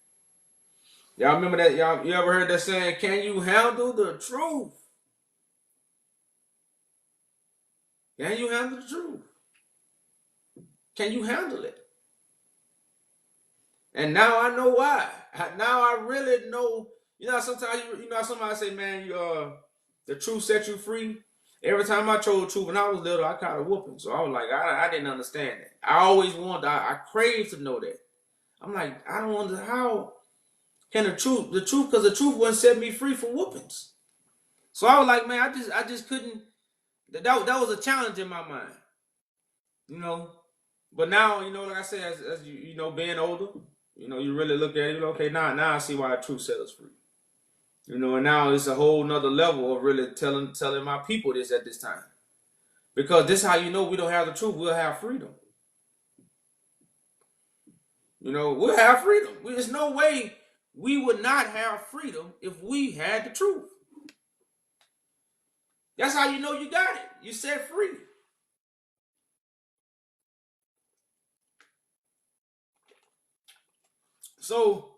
Y'all remember that? You ever heard that saying, can you handle the truth? Can you handle the truth? Can you handle it? And now I know why. Now I really know. Sometimes somebody say, man, the truth set you free. Every time I told the truth when I was little, I caught a whooping. So I was like, I didn't understand that. I always wanted, I craved to know that. I'm like, I don't understand how can the truth, because the truth wouldn't set me free from whoopings. So I was like, man, I just couldn't. That was a challenge in my mind, you know. But now, like I said, as you being older, you really look at it. Okay, now I see why the truth set us free. And now it's a whole nother level of really telling my people this at this time, because this is how we don't have the truth. We'll have freedom. We'll have freedom. There's no way we would not have freedom if we had the truth. That's how you got it. You set free. So,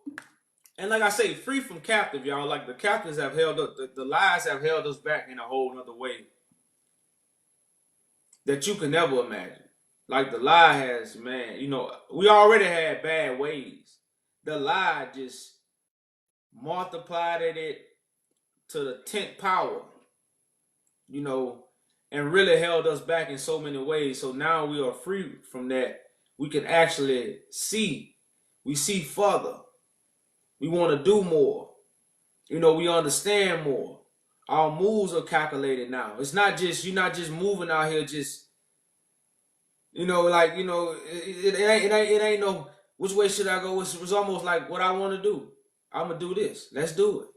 and like I say, free from captive, y'all. Like the captives have held up, the lies have held us back in a whole other way that you can never imagine. Like the lie has, man, we already had bad ways. The lie just multiplied it to the 10th power, and really held us back in so many ways. So now we are free from that. We can actually see. We see further. We want to do more. We understand more. Our moves are calculated now. It's not just, you're not just moving out here just, it ain't no, which way should I go? It was almost like what I want to do. I'm going to do this. Let's do it.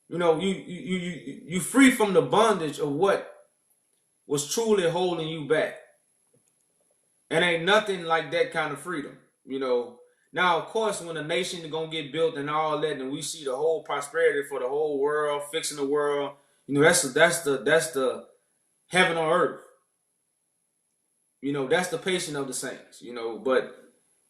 You free from the bondage of what was truly holding you back. And ain't nothing like that kind of freedom, Now, of course, when a nation is gonna get built and all that, and we see the whole prosperity for the whole world, fixing the world, that's the heaven on earth. That's the patient of the saints. But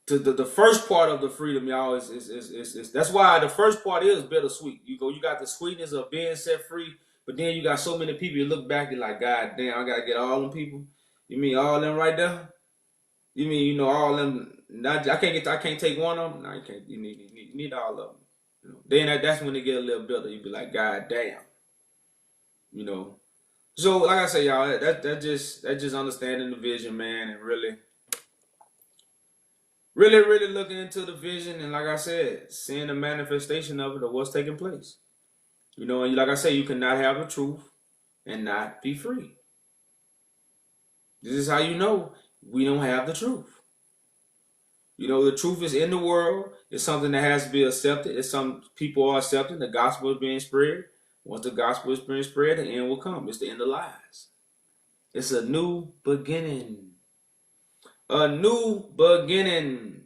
to the first part of the freedom, y'all, is that's why the first part is bittersweet. You got the sweetness of being set free, but then you got so many people you look back, you're like, God damn, I gotta get all them people. You mean all them right there? You mean all them? I can't take one of them. No, you can't. You need all of them. Then that's when they get a little better. You be like, God damn. You know. So like I say, y'all, that just understanding the vision, man, and really looking into the vision, and like I said, seeing the manifestation of it or what's taking place. And like I say, you cannot have the truth and not be free. This is how you know we don't have the truth. The truth is in the world. It's something that has to be accepted. It's some people are accepting. The gospel is being spread. Once the gospel is being spread, the end will come. It's the end of lies. It's a new beginning. A new beginning.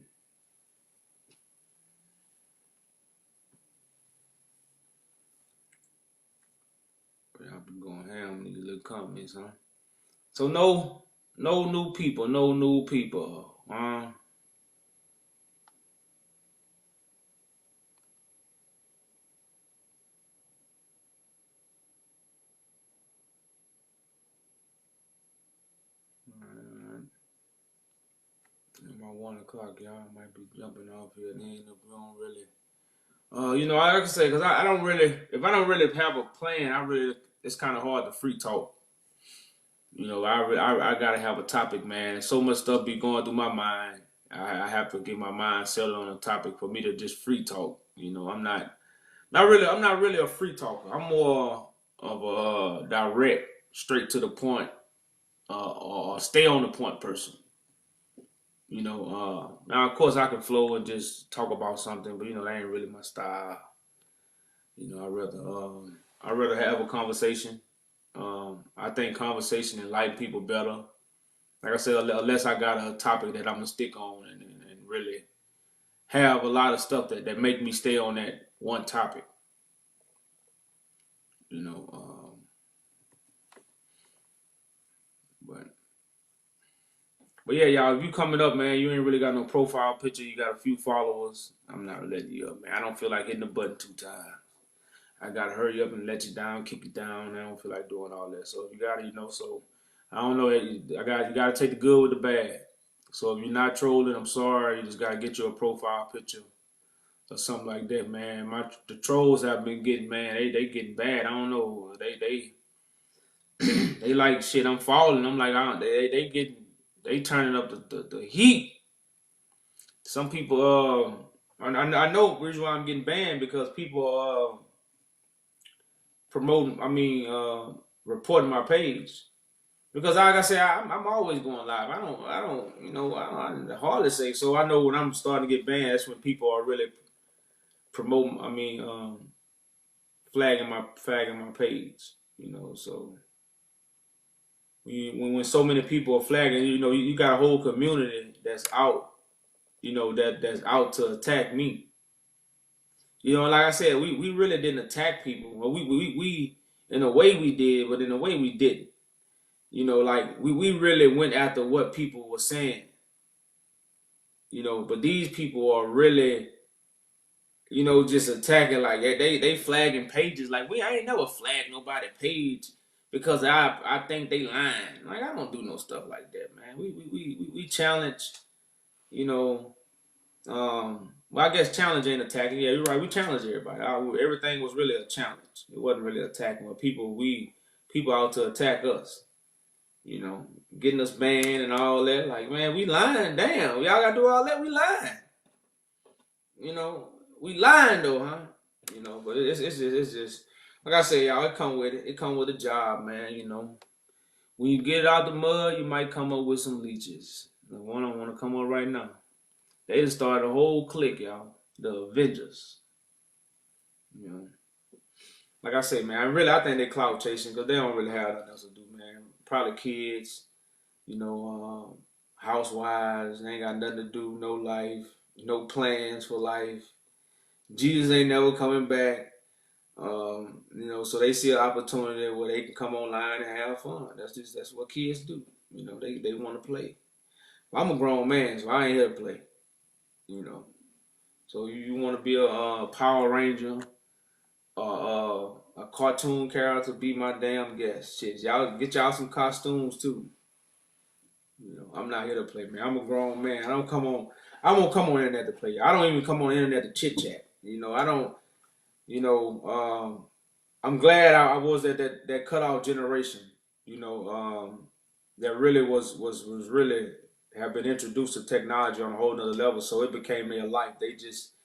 I've been going ham on these little comments, huh? So no new people, no new people. About 1 o'clock, y'all might be jumping off here. Then if we don't really, I like to say because I don't really, if I don't really have a plan, it's kind of hard to free talk. I gotta have a topic, man. So much stuff be going through my mind. I have to get my mind settled on a topic for me to just free talk. I'm not really a free talker. I'm more of a direct, straight to the point, or stay on the point person. Now of course I can flow and just talk about something, but that ain't really my style. I rather have a conversation. I think conversation enlighten people better. Like I said, unless I got a topic that I'm gonna stick on and really have a lot of stuff that make me stay on that one topic. You know, but But yeah, y'all, if you coming up, man, you ain't really got no profile picture. You got a few followers. I'm not letting you up, man. I don't feel like hitting the button 2 times. I gotta hurry up and let you down, kick you down. I don't feel like doing all that. So if you gotta, so I don't know. You gotta take the good with the bad. So if you're not trolling, I'm sorry. You just gotta get you a profile picture or something like that, man. The trolls have been getting, man. They getting bad. I don't know. They like shit. I'm falling. I'm like, they getting, they turning up the heat. Some people, I know the reason why I'm getting banned because people are promoting. Reporting my page because, like I say, I'm always going live. I hardly say so. I know when I'm starting to get banned, that's when people are really promoting. Flagging my page. So when so many people are flagging, you got a whole community that's out. That's out to attack me. Like I said, we really didn't attack people. Well, we in a way we did, but in a way we didn't. Like we really went after what people were saying. But these people are really, just attacking like they flagging pages. Like I ain't never flagged nobody page because I think they lying. Like I don't do no stuff like that, man. We challenge, you know. Well, I guess challenge ain't attacking. Yeah, you're right. We challenge everybody. Everything was really a challenge. It wasn't really attacking. But people out to attack us. Getting us banned and all that. Like, man, we lying. Damn, y'all gotta do all that. We lying. We lying though, huh? But it's just like I say, y'all. It come with it. It come with a job, man. When you get it out the mud, you might come up with some leeches. The one I want to come up right now. They just started a whole clique, y'all. The Avengers. You know, like I say, man, I think they clout chasing because they don't really have nothing else to do, man. Probably kids, housewives. They ain't got nothing to do, no life, no plans for life. Jesus ain't never coming back. So they see an opportunity where they can come online and have fun. That's what kids do. They want to play. Well, I'm a grown man, so I ain't here to play. You know. So you want to be a Power Ranger or a cartoon character? Be my damn guest. Shit, y'all get y'all some costumes too. I'm not here to play, man. I'm a grown man. I don't come on. I won't come on the internet to play. I don't even come on the internet to chit chat. I don't. You know, I'm glad I was at that cutout generation. That really was really have been introduced to technology on a whole nother level. So it became their life.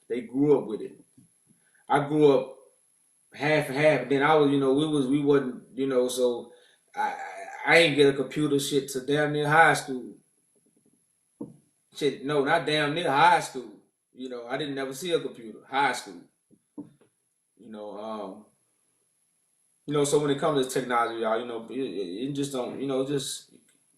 They grew up with it. I grew up half and half. And then I was, we wasn't, so I I ain't get a computer shit to damn near high school. Shit, no, not damn near high school. I didn't never see a computer. High school. You know, um, so when it comes to technology, y'all, it just don't, just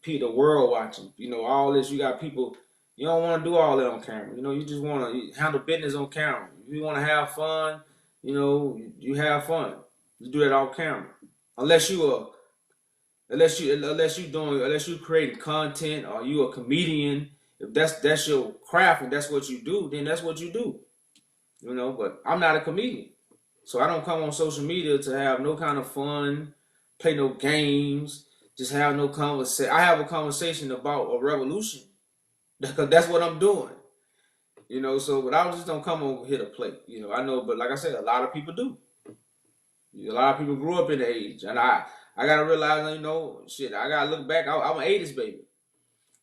the world watching. All this, you got people, you don't want to do all that on camera. You just want to handle business on camera. If you want to have fun, you have fun. You do that off camera. Unless you are, unless you creating content or you a comedian. If that's your craft and that's what you do, then that's what you do. But I'm not a comedian. So I don't come on social media to have no kind of fun, play no games, just have no conversation. I have a conversation about a revolution because that's what I'm doing. So but I just don't come over here to play. I know, but like I said, a lot of people do. A lot of people grew up in the age, and I gotta realize, shit. I gotta look back. I'm an '80s baby.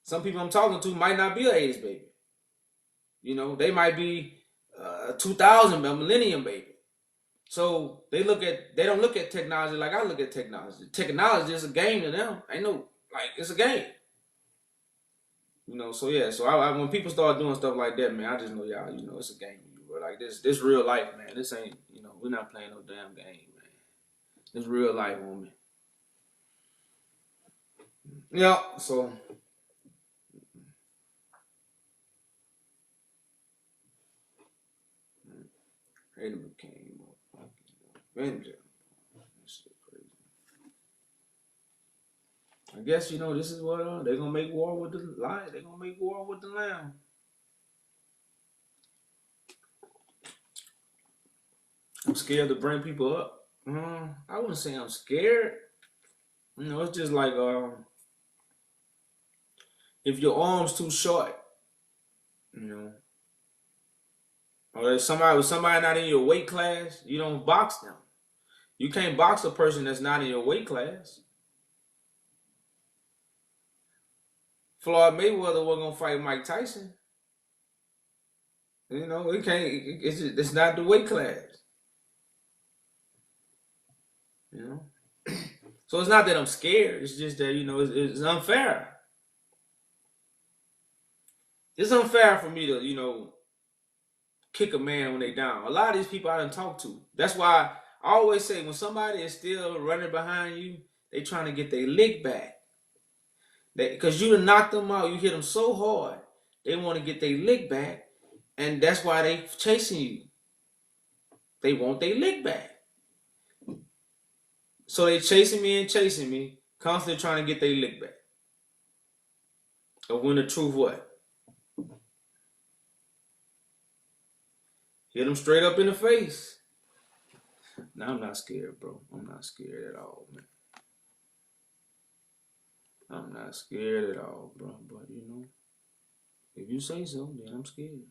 Some people I'm talking to might not be an '80s baby. They might be 2000, a millennium baby. So they don't look at technology like I look at technology. Technology is a game to them. Ain't no like it's a game. So yeah. So when people start doing stuff like that, man, I just know y'all. It's a game. Bro. Like this real life, man. This ain't. We're not playing no damn game, man. It's real life, woman. Yeah. So Hayden came up. I guess this is what they're gonna make war with the lion. They're gonna make war with the lamb. I'm scared to bring people up. I wouldn't say I'm scared. It's just like if your arm's too short, you know, or if somebody not in your weight class, you don't box them. You can't box a person that's not in your weight class. Floyd Mayweather wasn't gonna fight Mike Tyson. It can't. It's not the weight class. You know. So it's not that I'm scared. It's just that it's unfair. It's unfair for me to kick a man when they down. A lot of these people I done talk to. That's why I always say when somebody is still running behind you, they trying to get their lick back. Because you done knocked them out, you hit them so hard, they want to get their lick back, and that's why they chasing you. They want their lick back. So they chasing me, constantly trying to get their lick back. But when the truth what? Hit them straight up in the face. Now I'm not scared, bro. I'm not scared at all, man. I'm not scared at all, bro. But if you say so, then I'm scared.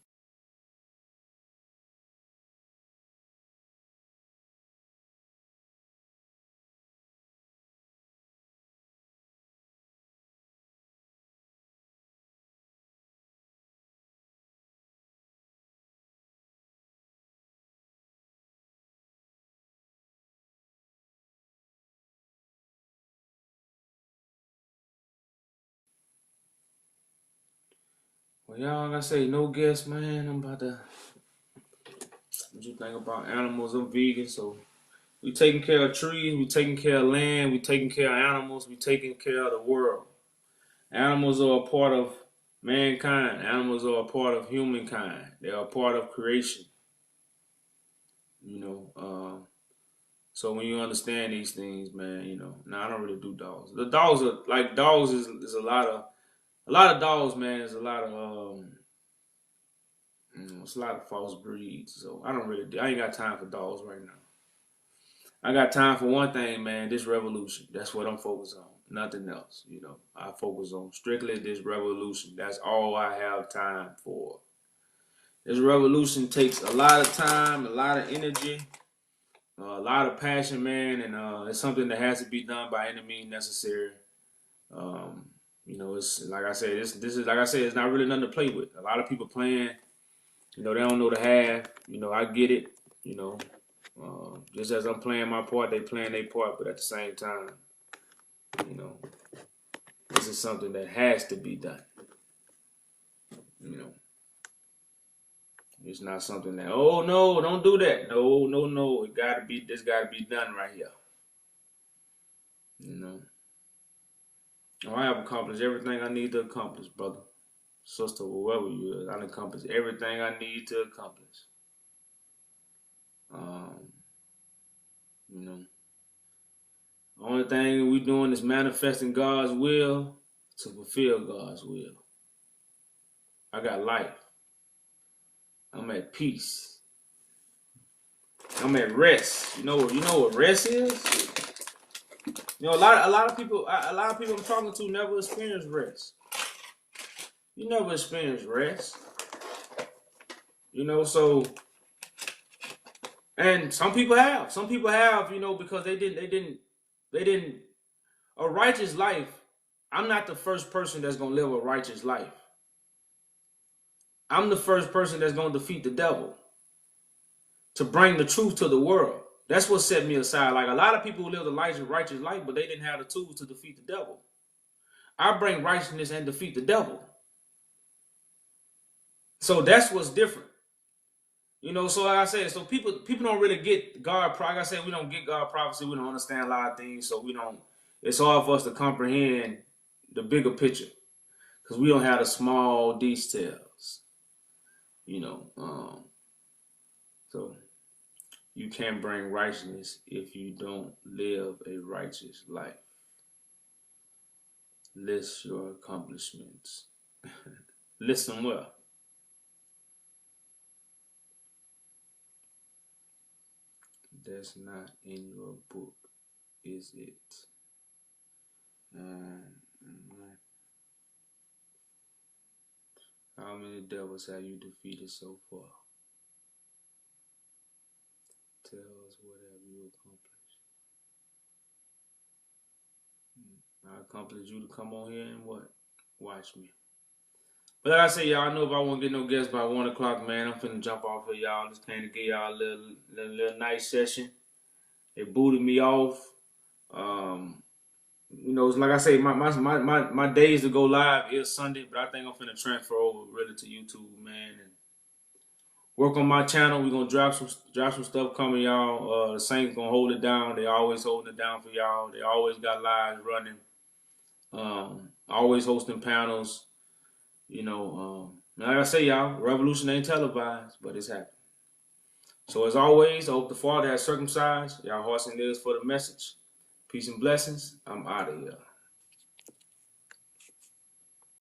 Well, y'all, like I say, no guess, man. I'm about to. What you think about animals? I'm vegan, so we taking care of trees, we taking care of land, we taking care of animals, we taking care of the world. Animals are a part of mankind. Animals are a part of humankind. They are a part of creation. You know. So when you understand these things, man, now I don't really do dogs. The dogs are like dogs is a lot of dogs, man. Is a lot of it's a lot of false breeds. So I ain't got time for dogs right now. I got time for one thing, man. This revolution. That's what I'm focused on. nothing else. You know, I focus on strictly this revolution. That's all I have time for. This revolution takes a lot of time, a lot of energy, a lot of passion, man, and it's something that has to be done by any means necessary. Um, you know, it's like I said, this is like I said, it's not really nothing to play with. A lot of people playing, you know, they don't know the half. You know, I get it. You know, just as I'm playing my part, they playing their part, but at the same time, you know, this is something that has to be done. You know, it's not something that, oh no, don't do that. No, no, no. This gotta be done right here. You know. Oh, I have accomplished everything I need to accomplish, brother. Sister, whoever you is, I accomplished everything I need to accomplish. Um, you know. The only thing we doing is manifesting God's will to fulfill God's will. I got life. I'm at peace. I'm at rest. You know what rest is? You know, a lot of people I'm talking to never experience rest. You never experience rest. You know, so and some people have. Some people have, you know, because they didn't a righteous life. I'm not the first person that's gonna live a righteous life. I'm the first person that's gonna defeat the devil to bring the truth to the world. That's what set me aside. Like a lot of people who live a righteous life, but they didn't have the tools to defeat the devil. I bring righteousness and defeat the devil. So that's what's different. You know, so like I said, so people don't really get God. Like I said, we don't get God prophecy. We don't understand a lot of things, so we don't. It's hard for us to comprehend the bigger picture because we don't have the small details. You know, so you can't bring righteousness if you don't live a righteous life. List your accomplishments. Listen well. That's not in your book, is it? Um, how many devils have you defeated so far? Tell us what have you accomplished. I accomplished you to come on here and what? Watch me. But like I say, y'all, I know if I won't get no guests by 1 o'clock, man, I'm finna jump off here, y'all. Just came to give y'all a little nice session. They booted me off. You know, it's like I say, my days to go live is Sunday, but I think I'm finna transfer over really to YouTube, man, and work on my channel. We're gonna drop some stuff coming, y'all. The Saints gonna hold it down. They always holding it down for y'all. They always got lives running. Always hosting panels. You know, like I say, y'all, revolution ain't televised, but it's happening. So as always, I hope the Father has circumcised y'all hearts and ears for the message. Peace and blessings. I'm out of here.